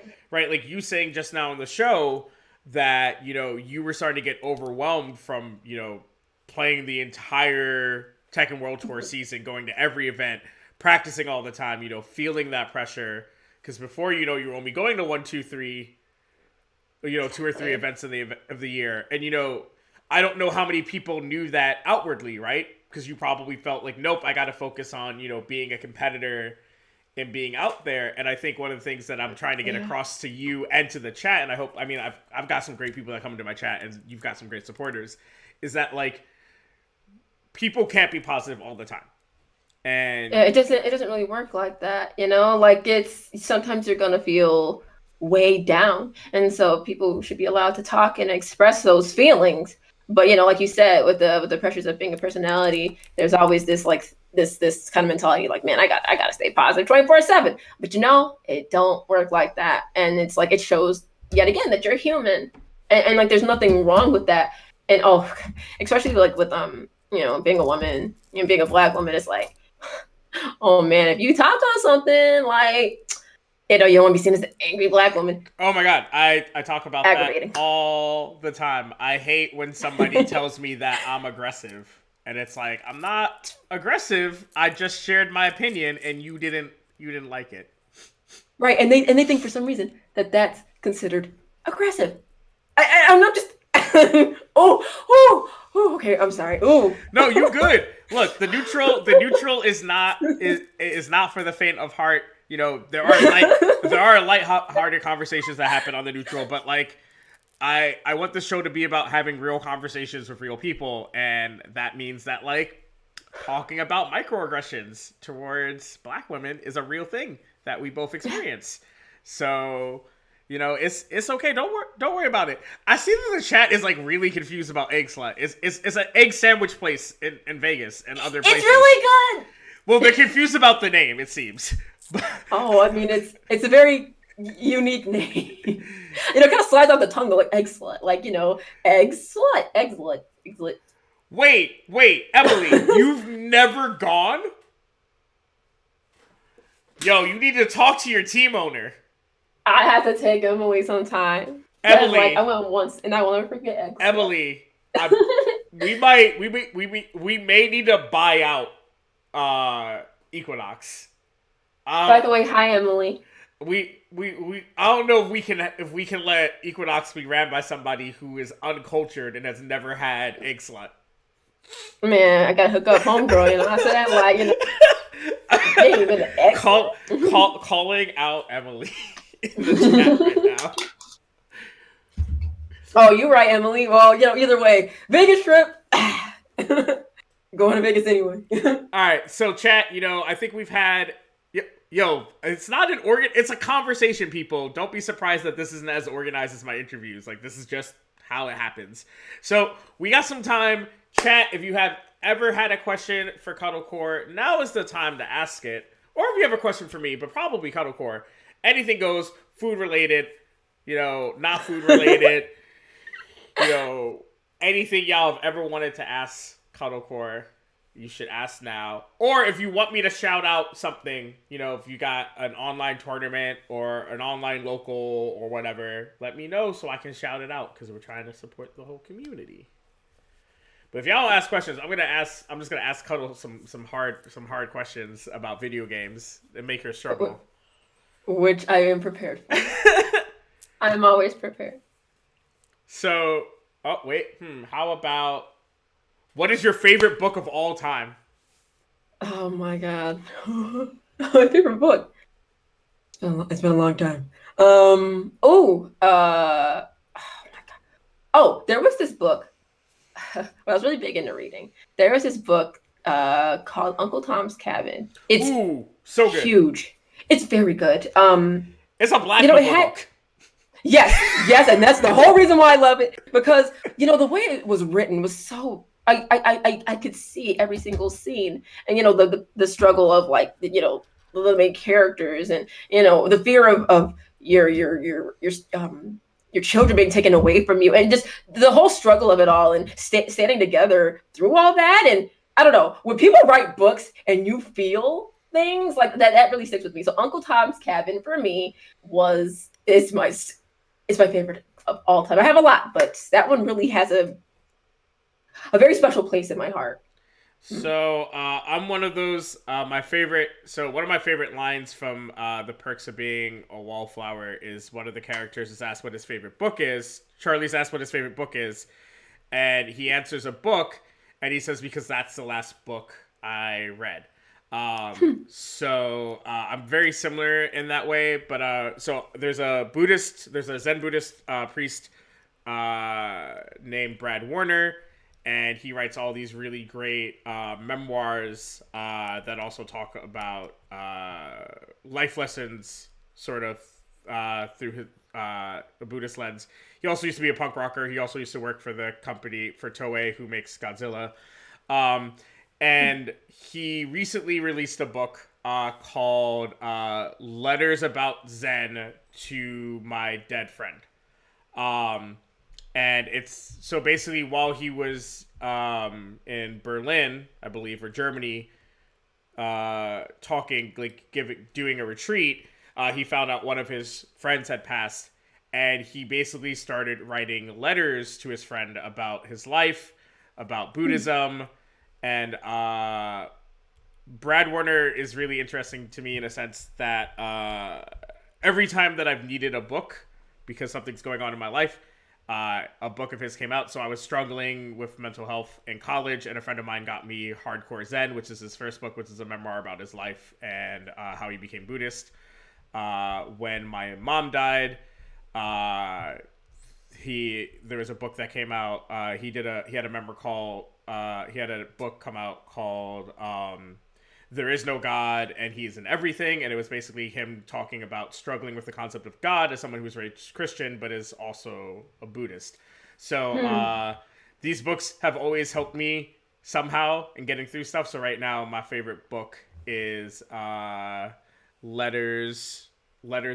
just now on the show that, you know, you were starting to get overwhelmed from, you know, playing the entire Tekken World Tour season, going to every event, practicing all the time, you know, feeling that pressure. Because before, you know, you were only going to 2 or 3 events of the year. And, you know, I don't know how many people knew that outwardly, right? Because you probably felt like, nope, I got to focus on, you know, being a competitor and being out there. And I think one of the things that I'm trying to get across to you and to the chat, and I've got some great people that come into my chat, and you've got some great supporters, is that, like, people can't be positive all the time. And yeah, it doesn't really work like that, you know. Like, it's sometimes you're gonna feel weighed down, and so people should be allowed to talk and express those feelings. But, you know, like you said, with the pressures of being a personality, there's always this like this kind of mentality, like, man, I gotta stay positive 24/7. But, you know, it don't work like that, and it's like it shows yet again that you're human, and like there's nothing wrong with that. And especially like with you know, being a woman, you know, being a Black woman, it's like, oh man, if you talk on something like, you know, you don't want to be seen as an angry Black woman. Oh my God, I talk about that all the time. I hate when somebody tells me that I'm aggressive, and it's like, I'm not aggressive. I just shared my opinion, and you didn't like it. Right, and they think for some reason that that's considered aggressive. I'm not just. Okay, I'm sorry. Oh. No, you good. Look, the neutral is not for the faint of heart. You know, there are light-hearted conversations that happen on the neutral, but like, I want the show to be about having real conversations with real people, and that means that, like, talking about microaggressions towards Black women is a real thing that we both experience. So, you know, it's okay. Don't worry about it. I see that the chat is like really confused about Egg Slut. It's an egg sandwich place in Vegas and other places. It's really good. Well, they're confused about the name, it seems. Oh, I mean, it's a very unique name. You know, it kind of slides off the tongue, like Egg Slut, like, you know, egg slut. Wait, Emily, you've never gone? Yo, you need to talk to your team owner. I have to take Emily sometime. Emily, like, I went once, and I will never forget Egg Slut. Emily, we may need to buy out EQNX. By the way, hi Emily. We I don't know if we can let EQNX be ran by somebody who is uncultured and has never had Egg Slut. Man, I gotta hook up homegirl, you know. I said I'm like, you know, calling out Emily in the chat right now. Oh, you're right, Emily. Well, you know, either way, Vegas trip. Going to Vegas anyway. All right, so chat. You know, I think we've had. Yo, it's not it's a conversation, people. Don't be surprised that this isn't as organized as my interviews. Like, this is just how it happens. So, we got some time. Chat, if you have ever had a question for Cuddlecore, now is the time to ask it. Or if you have a question for me, but probably Cuddlecore. Anything goes, food related, you know, not food related. You know, anything y'all have ever wanted to ask Cuddlecore, you should ask now. Or if you want me to shout out something, you know, if you got an online tournament or an online local or whatever, let me know so I can shout it out, because we're trying to support the whole community. But if y'all ask questions, I'm just gonna ask Cuddle some hard questions about video games and make her struggle. Which I am prepared for. I'm always prepared. So, oh wait, how about what is your favorite book of all time? Oh my god. My favorite book. It's been a long time. Oh my god. Oh, there was this book. Well, I was really big into reading. There was this book called Uncle Tom's Cabin. It's Ooh, so good. huge. It's very good. It's a black It people had book. yes, yes, and that's the whole reason why I love it because the way it was written was so. I could see every single scene, and the struggle of like the main characters, and the fear of your children being taken away from you, and just the whole struggle of it all, and standing together through all that. And I don't know, when people write books and you feel things like that, that really sticks with me. So Uncle Tom's Cabin for me was is my it's my favorite of all time. I have a lot, but that one really has a very special place in my heart. So I'm one of those. My favorite. So one of my favorite lines from The Perks of Being a Wallflower is one of the characters is asked what his favorite book is. Charlie's asked what his favorite book is, and he answers a book, and he says because that's the last book I read. So I'm very similar in that way. But so there's a Zen Buddhist priest named Brad Warner, and he writes all these really great memoirs that also talk about life lessons, sort of through his, a Buddhist lens. He also used to be a punk rocker. He also used to work for the company for Toei, who makes Godzilla. And he recently released a book called "Letters About Zen to My Dead Friend." And it's so basically while he was in Berlin, I believe, or Germany, doing a retreat, he found out one of his friends had passed, and he basically started writing letters to his friend about his life, about Buddhism, and Brad Warner is really interesting to me in a sense that every time that I've needed a book because something's going on in my life, a book of his came out. So I was struggling with mental health in college, and a friend of mine got me Hardcore Zen, which is his first book, which is a memoir about his life and how he became Buddhist. When my mom died, there was a book that came out. He had a memoir called he had a book come out called There Is No God and He's in Everything, and it was basically him talking about struggling with the concept of God as someone who's raised Christian but is also a Buddhist. So these books have always helped me somehow in getting through stuff. So right now my favorite book is Letters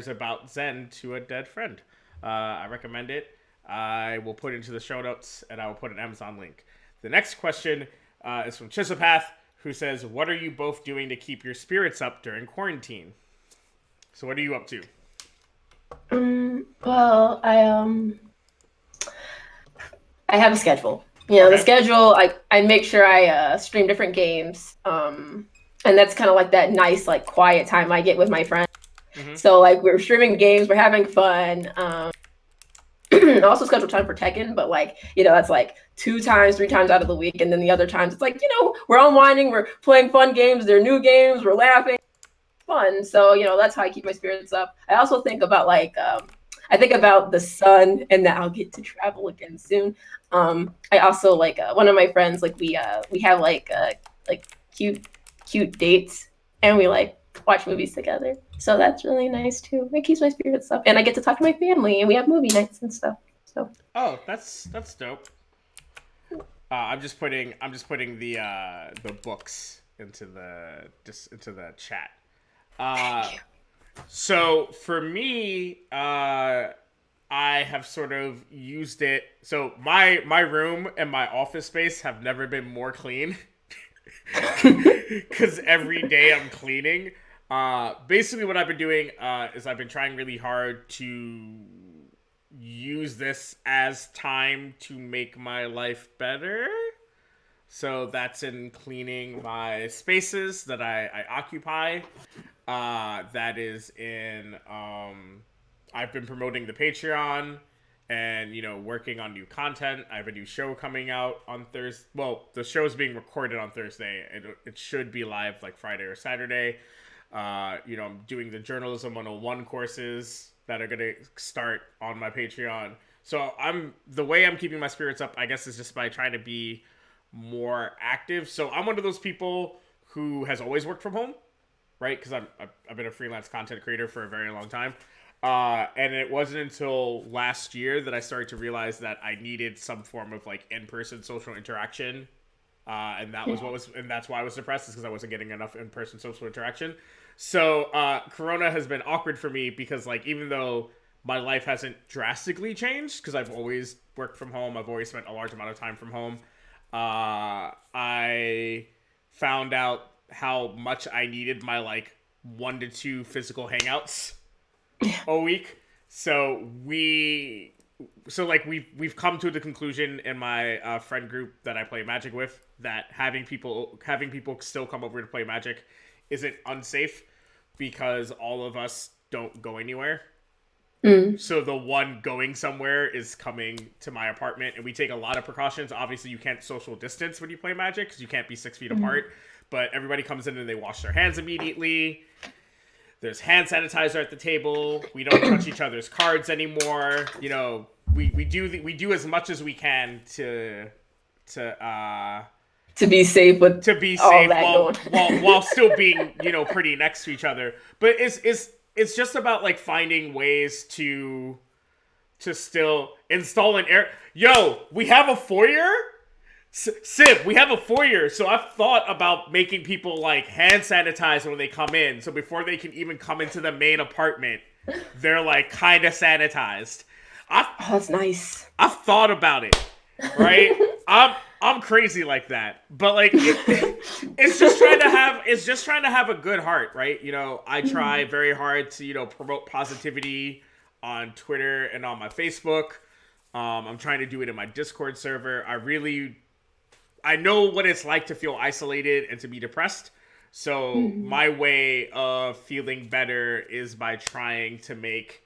About Zen to a Dead Friend. I recommend it. I will put it into the show notes, and I will put an Amazon link. The next question is from Chisopath, who says, what are you both doing to keep your spirits up during quarantine? So what are you up to? Well, I have a schedule. The schedule, I make sure I stream different games. And that's kind of like that nice, like, quiet time I get with my friends. Mm-hmm. So, like, we're streaming games, we're having fun. I also schedule time for Tekken, but that's like 2 times, 3 times out of the week. And then the other times it's like, we're unwinding, we're playing fun games, they're new games, we're laughing, fun. So, that's how I keep my spirits up. I also think about I think about the sun and that I'll get to travel again soon. I also one of my friends, we have cute dates, and we watch movies together. So that's really nice too. It keeps my spirits up, and I get to talk to my family, and we have movie nights and stuff. So that's dope. I'm just putting the books into the chat. Thank you. So for me, I have sort of used it. So my room and my office space have never been more clean. Because every day I'm cleaning. Basically what I've been doing is I've been trying really hard to use this as time to make my life better. So that's in cleaning my spaces that I occupy. That is in I've been promoting the Patreon and, working on new content. I have a new show coming out on Thursday. Well, the show's being recorded on Thursday. It should be live like Friday or Saturday. I'm doing the Journalism 101 courses that are going to start on my Patreon. So the way I'm keeping my spirits up, I guess, is just by trying to be more active. So I'm one of those people who has always worked from home, right? Because I've been a freelance content creator for a very long time. And it wasn't until last year that I started to realize that I needed some form of like in-person social interaction. And that's why I was depressed, is because I wasn't getting enough in-person social interaction. So, Corona has been awkward for me because, like, even though my life hasn't drastically changed, because I've always worked from home, I've always spent a large amount of time from home, I found out how much I needed my, like, 1 to 2 physical hangouts a week. So we've come to the conclusion in my friend group that I play Magic with that having people still come over to play Magic isn't unsafe, because all of us don't go anywhere. So the one going somewhere is coming to my apartment, and we take a lot of precautions. Obviously, you can't social distance when you play Magic because you can't be 6 feet apart. But everybody comes in and they wash their hands immediately. There's hand sanitizer at the table. We don't touch each other's cards anymore. We do as much as we can to be safe while still being pretty next to each other. But it's just about like finding ways to still install an air. Yo, we have a foyer. Sib, we have a foyer, so I've thought about making people like hand sanitize when they come in, so before they can even come into the main apartment, they're like kind of sanitized. That's nice. I've thought about it, right? I'm crazy like that, but like it's just trying to have a good heart, right? I try very hard to promote positivity on Twitter and on my Facebook. I'm trying to do it in my Discord server. I know what it's like to feel isolated and to be depressed. So my way of feeling better is by trying to make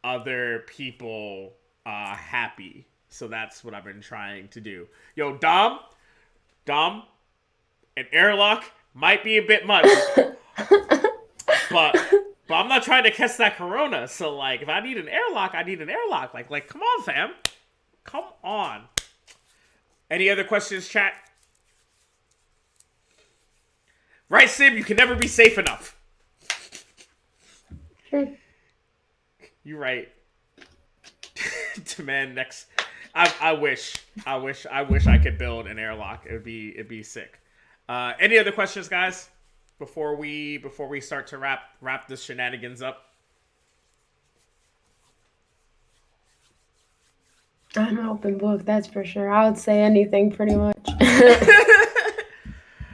other people happy. So that's what I've been trying to do. Yo, Dom, an airlock might be a bit much, but I'm not trying to catch that corona. So like, if I need an airlock, I need an airlock. Like, come on, fam, come on. Any other questions, chat? Right, Sim? You can never be safe enough. You're right. Demand next. I wish I could build an airlock. It'd be sick. Any other questions, guys? Before we start to wrap this shenanigans up. I'm an open book, that's for sure. I would say anything pretty much. To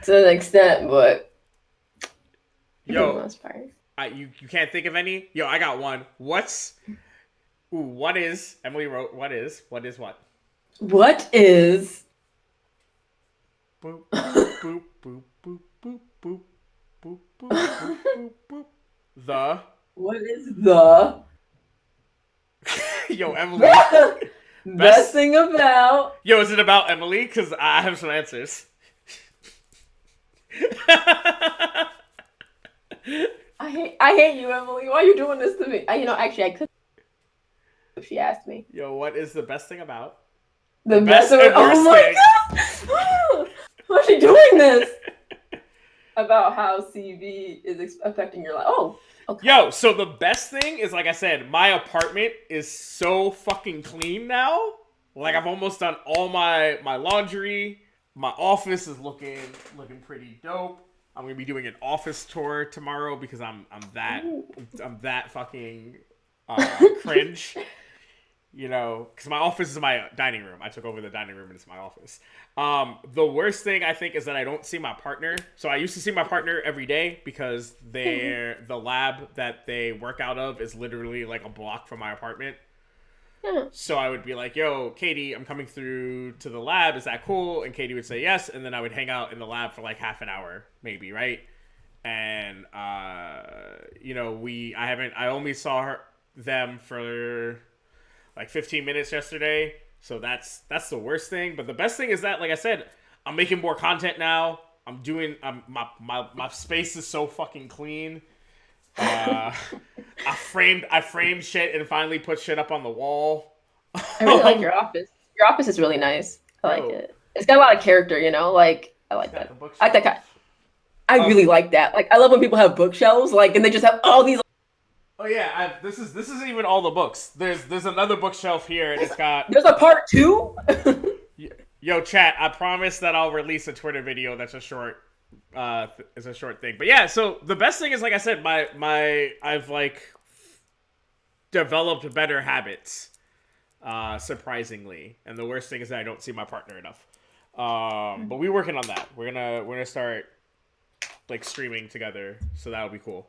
an extent, but for the most part. You can't think of any? Yo, I got one. What is Emily wrote? What is what? What is boop boop boop boop boop boop boop boop boop boop the what is the Yo, Emily. Best thing about. Yo, is it about Emily? Because I have some answers. I hate you, Emily. Why are you doing this to me? Actually, I could. If she asked me. Yo, what is the best thing about? The best and worst thing. God! Why is she doing this? About how CV is affecting your life. Oh. Okay. Yo, so the best thing is, like I said, my apartment is so fucking clean now. Like, I've almost done all my laundry. My office is looking pretty dope. I'm gonna be doing an office tour tomorrow because I'm that fucking cringe. Because my office is my dining room. I took over the dining room and it's my office. The worst thing I think is that I don't see my partner. So I used to see my partner every day because the lab that they work out of is literally like a block from my apartment. So I would be like, yo, Katie, I'm coming through to the lab. Is that cool? And Katie would say yes. And then I would hang out in the lab for like half an hour, maybe, right? And, I only saw her. them for like 15 minutes yesterday. So that's the worst thing. But the best thing is that, like I said, I'm making more content now. My space is so fucking clean. I framed shit and finally put shit up on the wall. I really like your office. Your office is really nice. I like it. It's got a lot of character, you know. Like I like that. I like that kind. I really like that. Like I love when people have bookshelves, like, and they just have all these. Oh yeah, this isn't even all the books. There's another bookshelf here, and it's got. There's a part 2. Yo, chat! I promise that I'll release a Twitter video that's a short thing. But yeah, so the best thing is, like I said, I've like developed better habits, surprisingly. And the worst thing is that I don't see my partner enough. But we're working on that. We're gonna start like streaming together, so that'll be cool.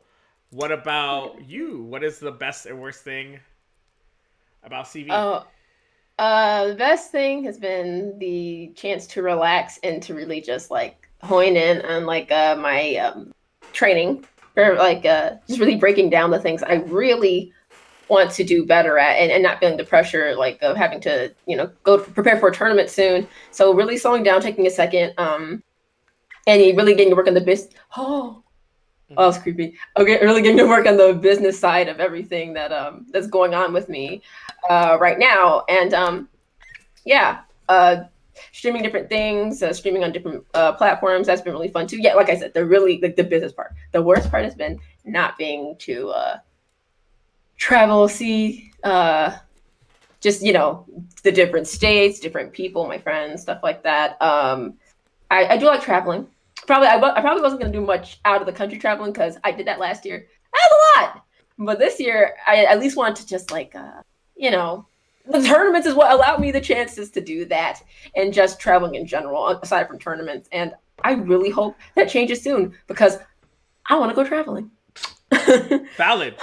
What about you? What is the best and worst thing about CV? The best thing has been the chance to relax and to really just like hone in on like my training, or like just really breaking down the things I really want to do better at, and not feeling the pressure like of having to, you know, go prepare for a tournament soon. So really slowing down, taking a second, and really getting to work on the business. Oh, that was creepy. Okay, really getting to work on the business side of everything that that's going on with me right now, and streaming different things, streaming on different platforms. That's been really fun too. Yeah, like I said, the business part. The worst part has been not being to travel, see, just, you know, the different states, different people, my friends, stuff like that. I do like traveling. I probably wasn't going to do much out of the country traveling because I did that last year. That was a lot. But this year, I at least wanted to just like, you know, the tournaments is what allowed me the chances to do that, and just traveling in general, aside from tournaments. And I really hope that changes soon because I want to go traveling. Valid.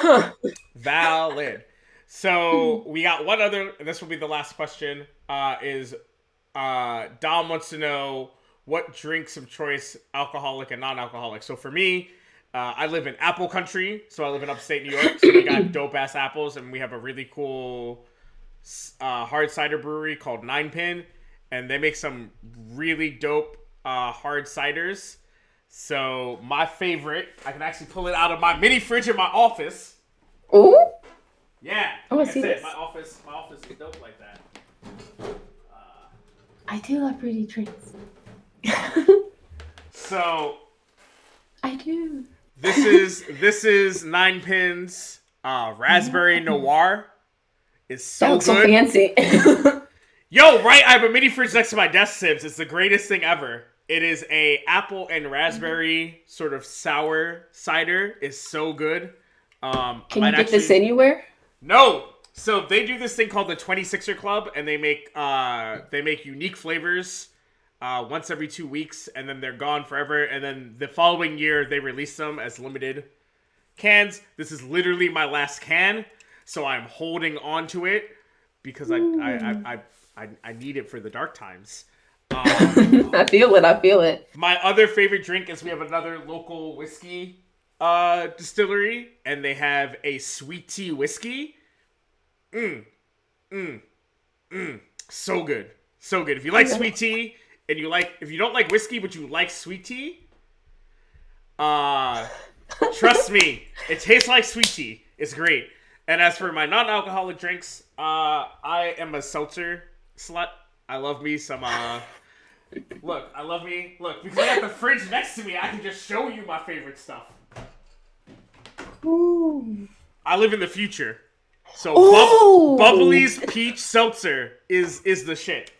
Valid. So we got one other, and this will be the last question, is Dom wants to know what drinks of choice, alcoholic and non-alcoholic. So for me, I live in apple country, so I live in upstate New York, so we got dope-ass apples, and we have a really cool hard cider brewery called Nine Pin, and they make some really dope hard ciders. So my favorite, I can actually pull it out of my mini fridge in my office. Ooh. Yeah. Like I see this. My office is dope like that. I do love pretty drinks. So I do. This is Nine Pins Raspberry Noir. It's so good. So fancy. Yo, right? I have a mini fridge next to my desk, Sims. It's the greatest thing ever. It is a apple and raspberry sort of sour cider. It's so good. Can you get this anywhere? No. So they do this thing called the 26er Club, and they make unique flavors once every 2 weeks, and then they're gone forever. And then the following year, they release them as limited cans. This is literally my last can, so I'm holding on to it because I need it for the dark times. I feel it. My other favorite drink is we have another local whiskey distillery, and they have a sweet tea whiskey. So good. So good. If you like sweet tea, and if you don't like whiskey, but you like sweet tea, trust me, it tastes like sweet tea. It's great. And as for my non-alcoholic drinks, I am a seltzer slut. I love me some, Look, because I have the fridge next to me, I can just show you my favorite stuff. Ooh. I live in the future. So Bubbly's Peach Seltzer is the shit.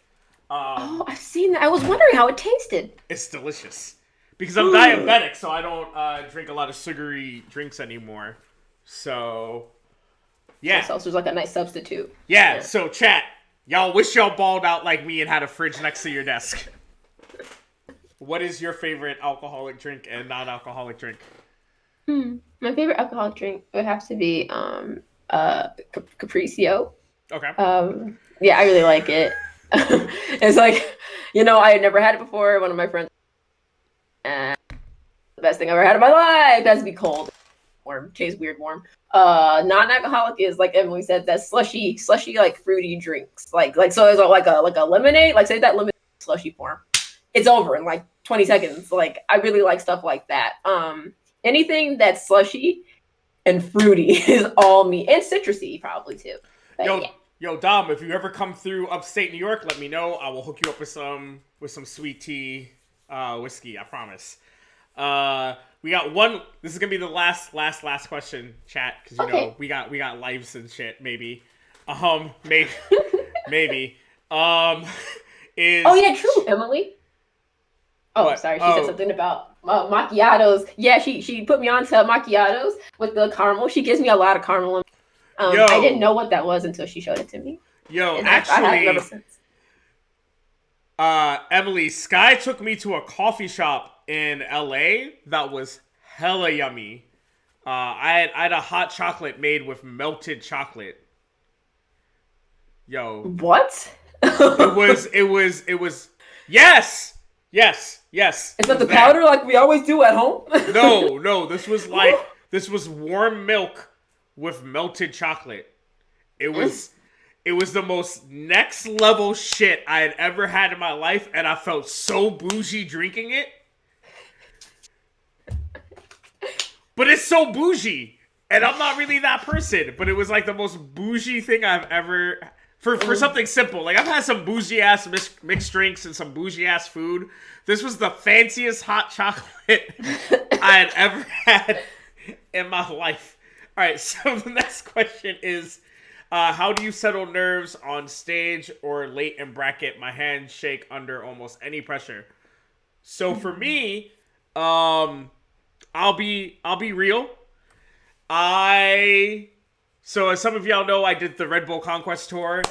I've seen that. I was wondering how it tasted. It's delicious. Because I'm diabetic, so I don't drink a lot of sugary drinks anymore. So, yeah. So seltzer's like a nice substitute. Yeah, so chat. Y'all wish y'all balled out like me and had a fridge next to your desk. What is your favorite alcoholic drink and non-alcoholic drink? My favorite alcoholic drink would have to be Capriccio. Okay. Yeah, I really like it. It's like, you know, I had never had it before. One of my friends, and the best thing I ever had in my life has to be cold. warm, tastes weird warm. Non-alcoholic is like Emily said, that slushy like fruity drinks, like so it's like a lemonade, like say that lemonade slushy form, it's over in like 20 seconds. Like I really like stuff like that. Anything that's slushy and fruity is all me, and citrusy probably too. But, Yo, Dom, if you ever come through upstate New York, let me know. I will hook you up with some sweet tea whiskey, I promise. We got one. This is gonna be the last question, chat, because you know we got lives and shit. Maybe, maybe. Is oh yeah, true, Emily. Oh, what? Sorry, she said something about macchiatos. Yeah, she put me on to macchiatos with the caramel. She gives me a lot of caramel. I didn't know what that was until she showed it to me. Yo, actually, I have ever since. Emily, Sky took me to a coffee shop in LA that was hella yummy. I had a hot chocolate made with melted chocolate. Yo. What? It was yes. Is that the powder like we always do at home? No, this was warm milk with melted chocolate. It was the most next level shit I had ever had in my life, and I felt so bougie drinking it. But it's so bougie, and I'm not really that person, but it was like the most bougie thing I've ever for something simple. Like I've had some bougie ass mixed drinks and some bougie ass food. This was the fanciest hot chocolate I had ever had in my life. All right, so the next question is, how do you settle nerves on stage or late in bracket? My hands shake under almost any pressure. So for me, I'll be real. So as some of y'all know, I did the Red Bull Conquest Tour,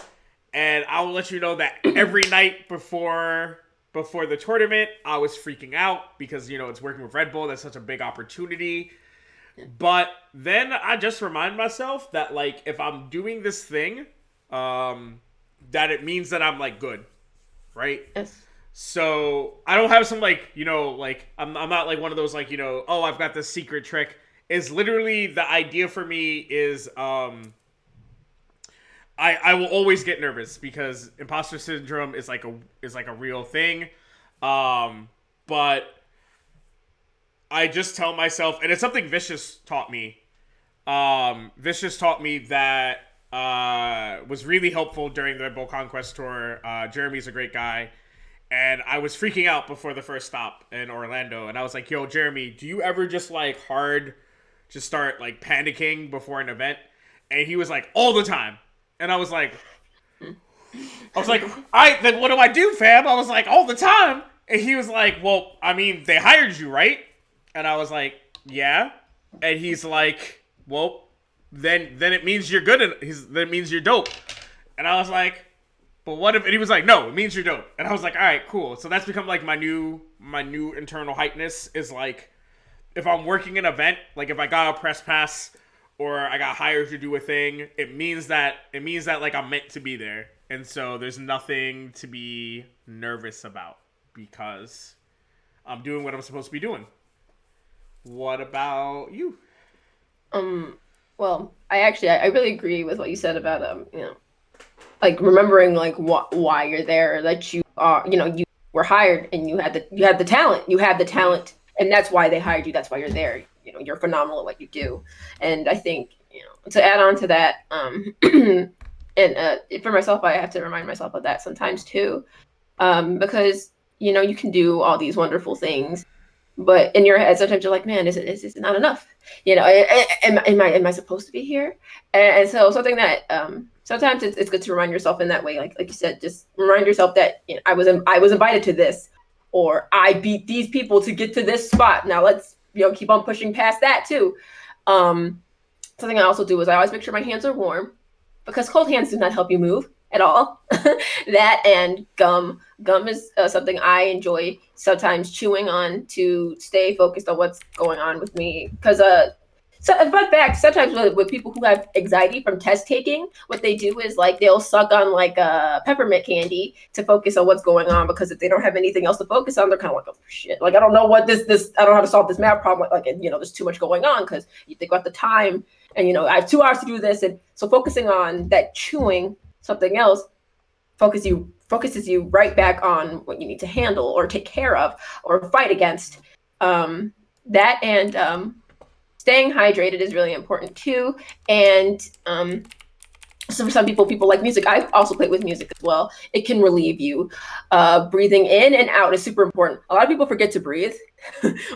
and I will let you know that every night before the tournament, I was freaking out because, you know, it's working with Red Bull. That's such a big opportunity. But then I just remind myself that, like, if I'm doing this thing, that it means that I'm, like, good, right? Yes. So I don't have some, like, you know, like, I'm not, like, one of those, like, you know, oh, I've got this secret trick. It's literally, the idea for me is, I will always get nervous because imposter syndrome is like a real thing. But I just tell myself, and it's something Vicious taught me. Vicious taught me that was really helpful during the Red Bull Conquest Tour. Jeremy's a great guy. And I was freaking out before the first stop in Orlando. And I was like, yo, Jeremy, do you ever just like just start like panicking before an event? And he was like, all the time. And I was like, all right, then what do I do, fam? I was like, all the time. And he was like, well, I mean, they hired you, right? And I was like, yeah. And he's like, well, then it means you're good. Then it means you're dope. And I was like, but what if? And he was like, no, it means you're dope. And I was like, all right, cool. So that's become like my new internal hypeness is like, if I'm working an event, like if I got a press pass or I got hired to do a thing, it means that like I'm meant to be there. And so there's nothing to be nervous about because I'm doing what I'm supposed to be doing. What about you? Well, I really agree with what you said about you know, like remembering like why you're there, that you are, you know, you were hired and you had the talent, and that's why they hired you. That's why you're there. You know, you're phenomenal at what you do. And I think, you know, to add on to that, and for myself, I have to remind myself of that sometimes too, because, you know, you can do all these wonderful things, but in your head, sometimes you're like, man, is it not enough? You know, am I supposed to be here? And so something that sometimes it's good to remind yourself in that way, like you said, just remind yourself that, you know, I was invited to this, or I beat these people to get to this spot. Now let's, you know, keep on pushing past that too. Something I also do is I always make sure my hands are warm, because cold hands do not help you move at all. That and gum is something I enjoy sometimes chewing on to stay focused on what's going on with me. Because So, fun fact, sometimes with people who have anxiety from test taking, what they do is like they'll suck on like a peppermint candy to focus on what's going on, because if they don't have anything else to focus on, they're kind of like, oh shit, like I don't know what this I don't know how to solve this math problem, like, and there's too much going on, because you think about the time, and I have 2 hours to do this, and so focusing on that chewing something else focuses you right back on what you need to handle or take care of or fight against. That and staying hydrated is really important too. And so for some people like music. I also play with music as well. It can relieve you. Breathing in and out is super important. A lot of people forget to breathe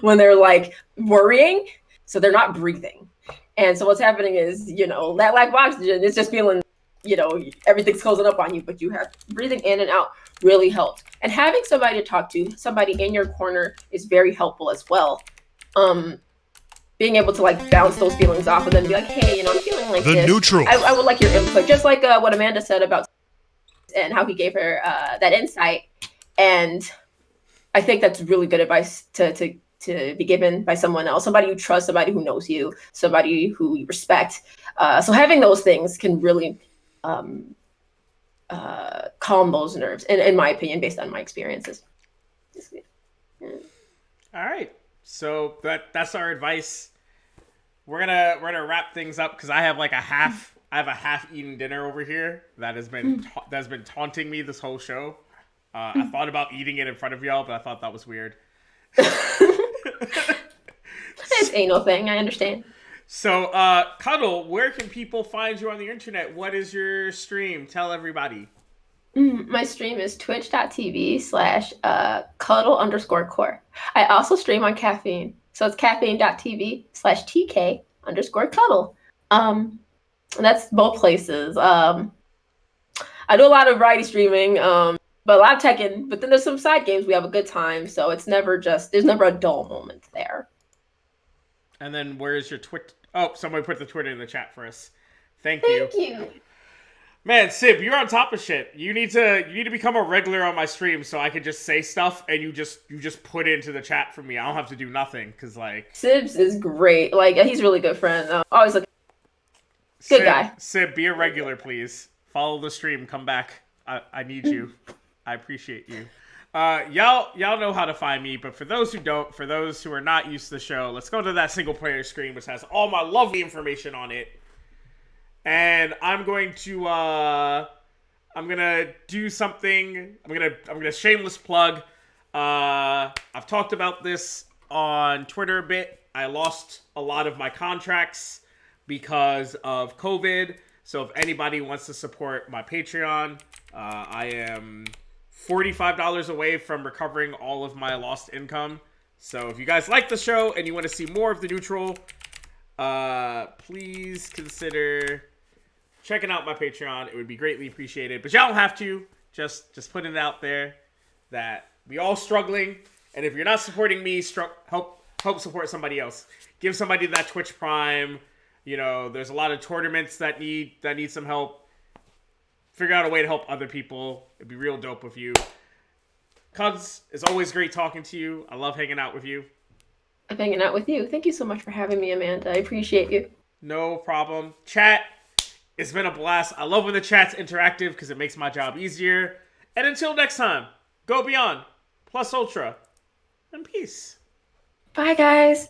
when they're like worrying, so they're not breathing. And so what's happening is, that lack of oxygen is just feeling, everything's closing up on you, but you have breathing in and out really helps. And having somebody to talk to, somebody in your corner, is very helpful as well. Being able to like bounce those feelings off of them and be like, hey, I'm feeling like the this. neutral. I would like your input, just like what Amanda said about and how he gave her that insight. And I think that's really good advice to be given by someone else, somebody you trust, somebody who knows you, somebody who you respect. So having those things can really calm those nerves, in my opinion, based on my experiences. All right, so that's our advice. We're gonna wrap things up because I have a half-eaten dinner over here that has been taunting me this whole show. I thought about eating it in front of y'all, but I thought that was weird. It's anal thing, I understand. So, Cuddle, where can people find you on the internet? What is your stream? Tell everybody. My stream is twitch.tv/cuddle_core. I also stream on Caffeine. So it's caffeine.tv/TK_cuddle. And that's both places. I do a lot of variety streaming, but a lot of Tekken. But then there's some side games. We have a good time. So it's there's never a dull moment there. And then where's your Twitter? Oh, somebody put the Twitter in the chat for us. Thank you. Thank you. Man, Sib, you're on top of shit. You need to become a regular on my stream so I can just say stuff and you just put it into the chat for me. I don't have to do nothing because Sibs is great. Like, he's a really good friend. Always good guy. Sib, be a regular, please. Follow the stream. Come back. I need you. I appreciate you. Y'all know how to find me, but for those who don't, for those who are not used to the show, let's go to that single player screen which has all my lovely information on it. And I'm going to do something. I'm gonna shameless plug. I've talked about this on Twitter a bit. I lost a lot of my contracts because of COVID. So if anybody wants to support my Patreon, I am $45 away from recovering all of my lost income. So if you guys like the show and you want to see more of The Neutral, please consider checking out my Patreon. It would be greatly appreciated. But y'all don't have to. Just putting it out there that we all struggling. And if you're not supporting me, help support somebody else. Give somebody that Twitch Prime. There's a lot of tournaments that need some help. Figure out a way to help other people. It'd be real dope with you. Cuz, it's always great talking to you. I love hanging out with you. I'm hanging out with you. Thank you so much for having me, Amanda. I appreciate you. No problem. Chat, it's been a blast. I love when the chat's interactive because it makes my job easier. And until next time, go beyond, plus ultra, and peace. Bye, guys.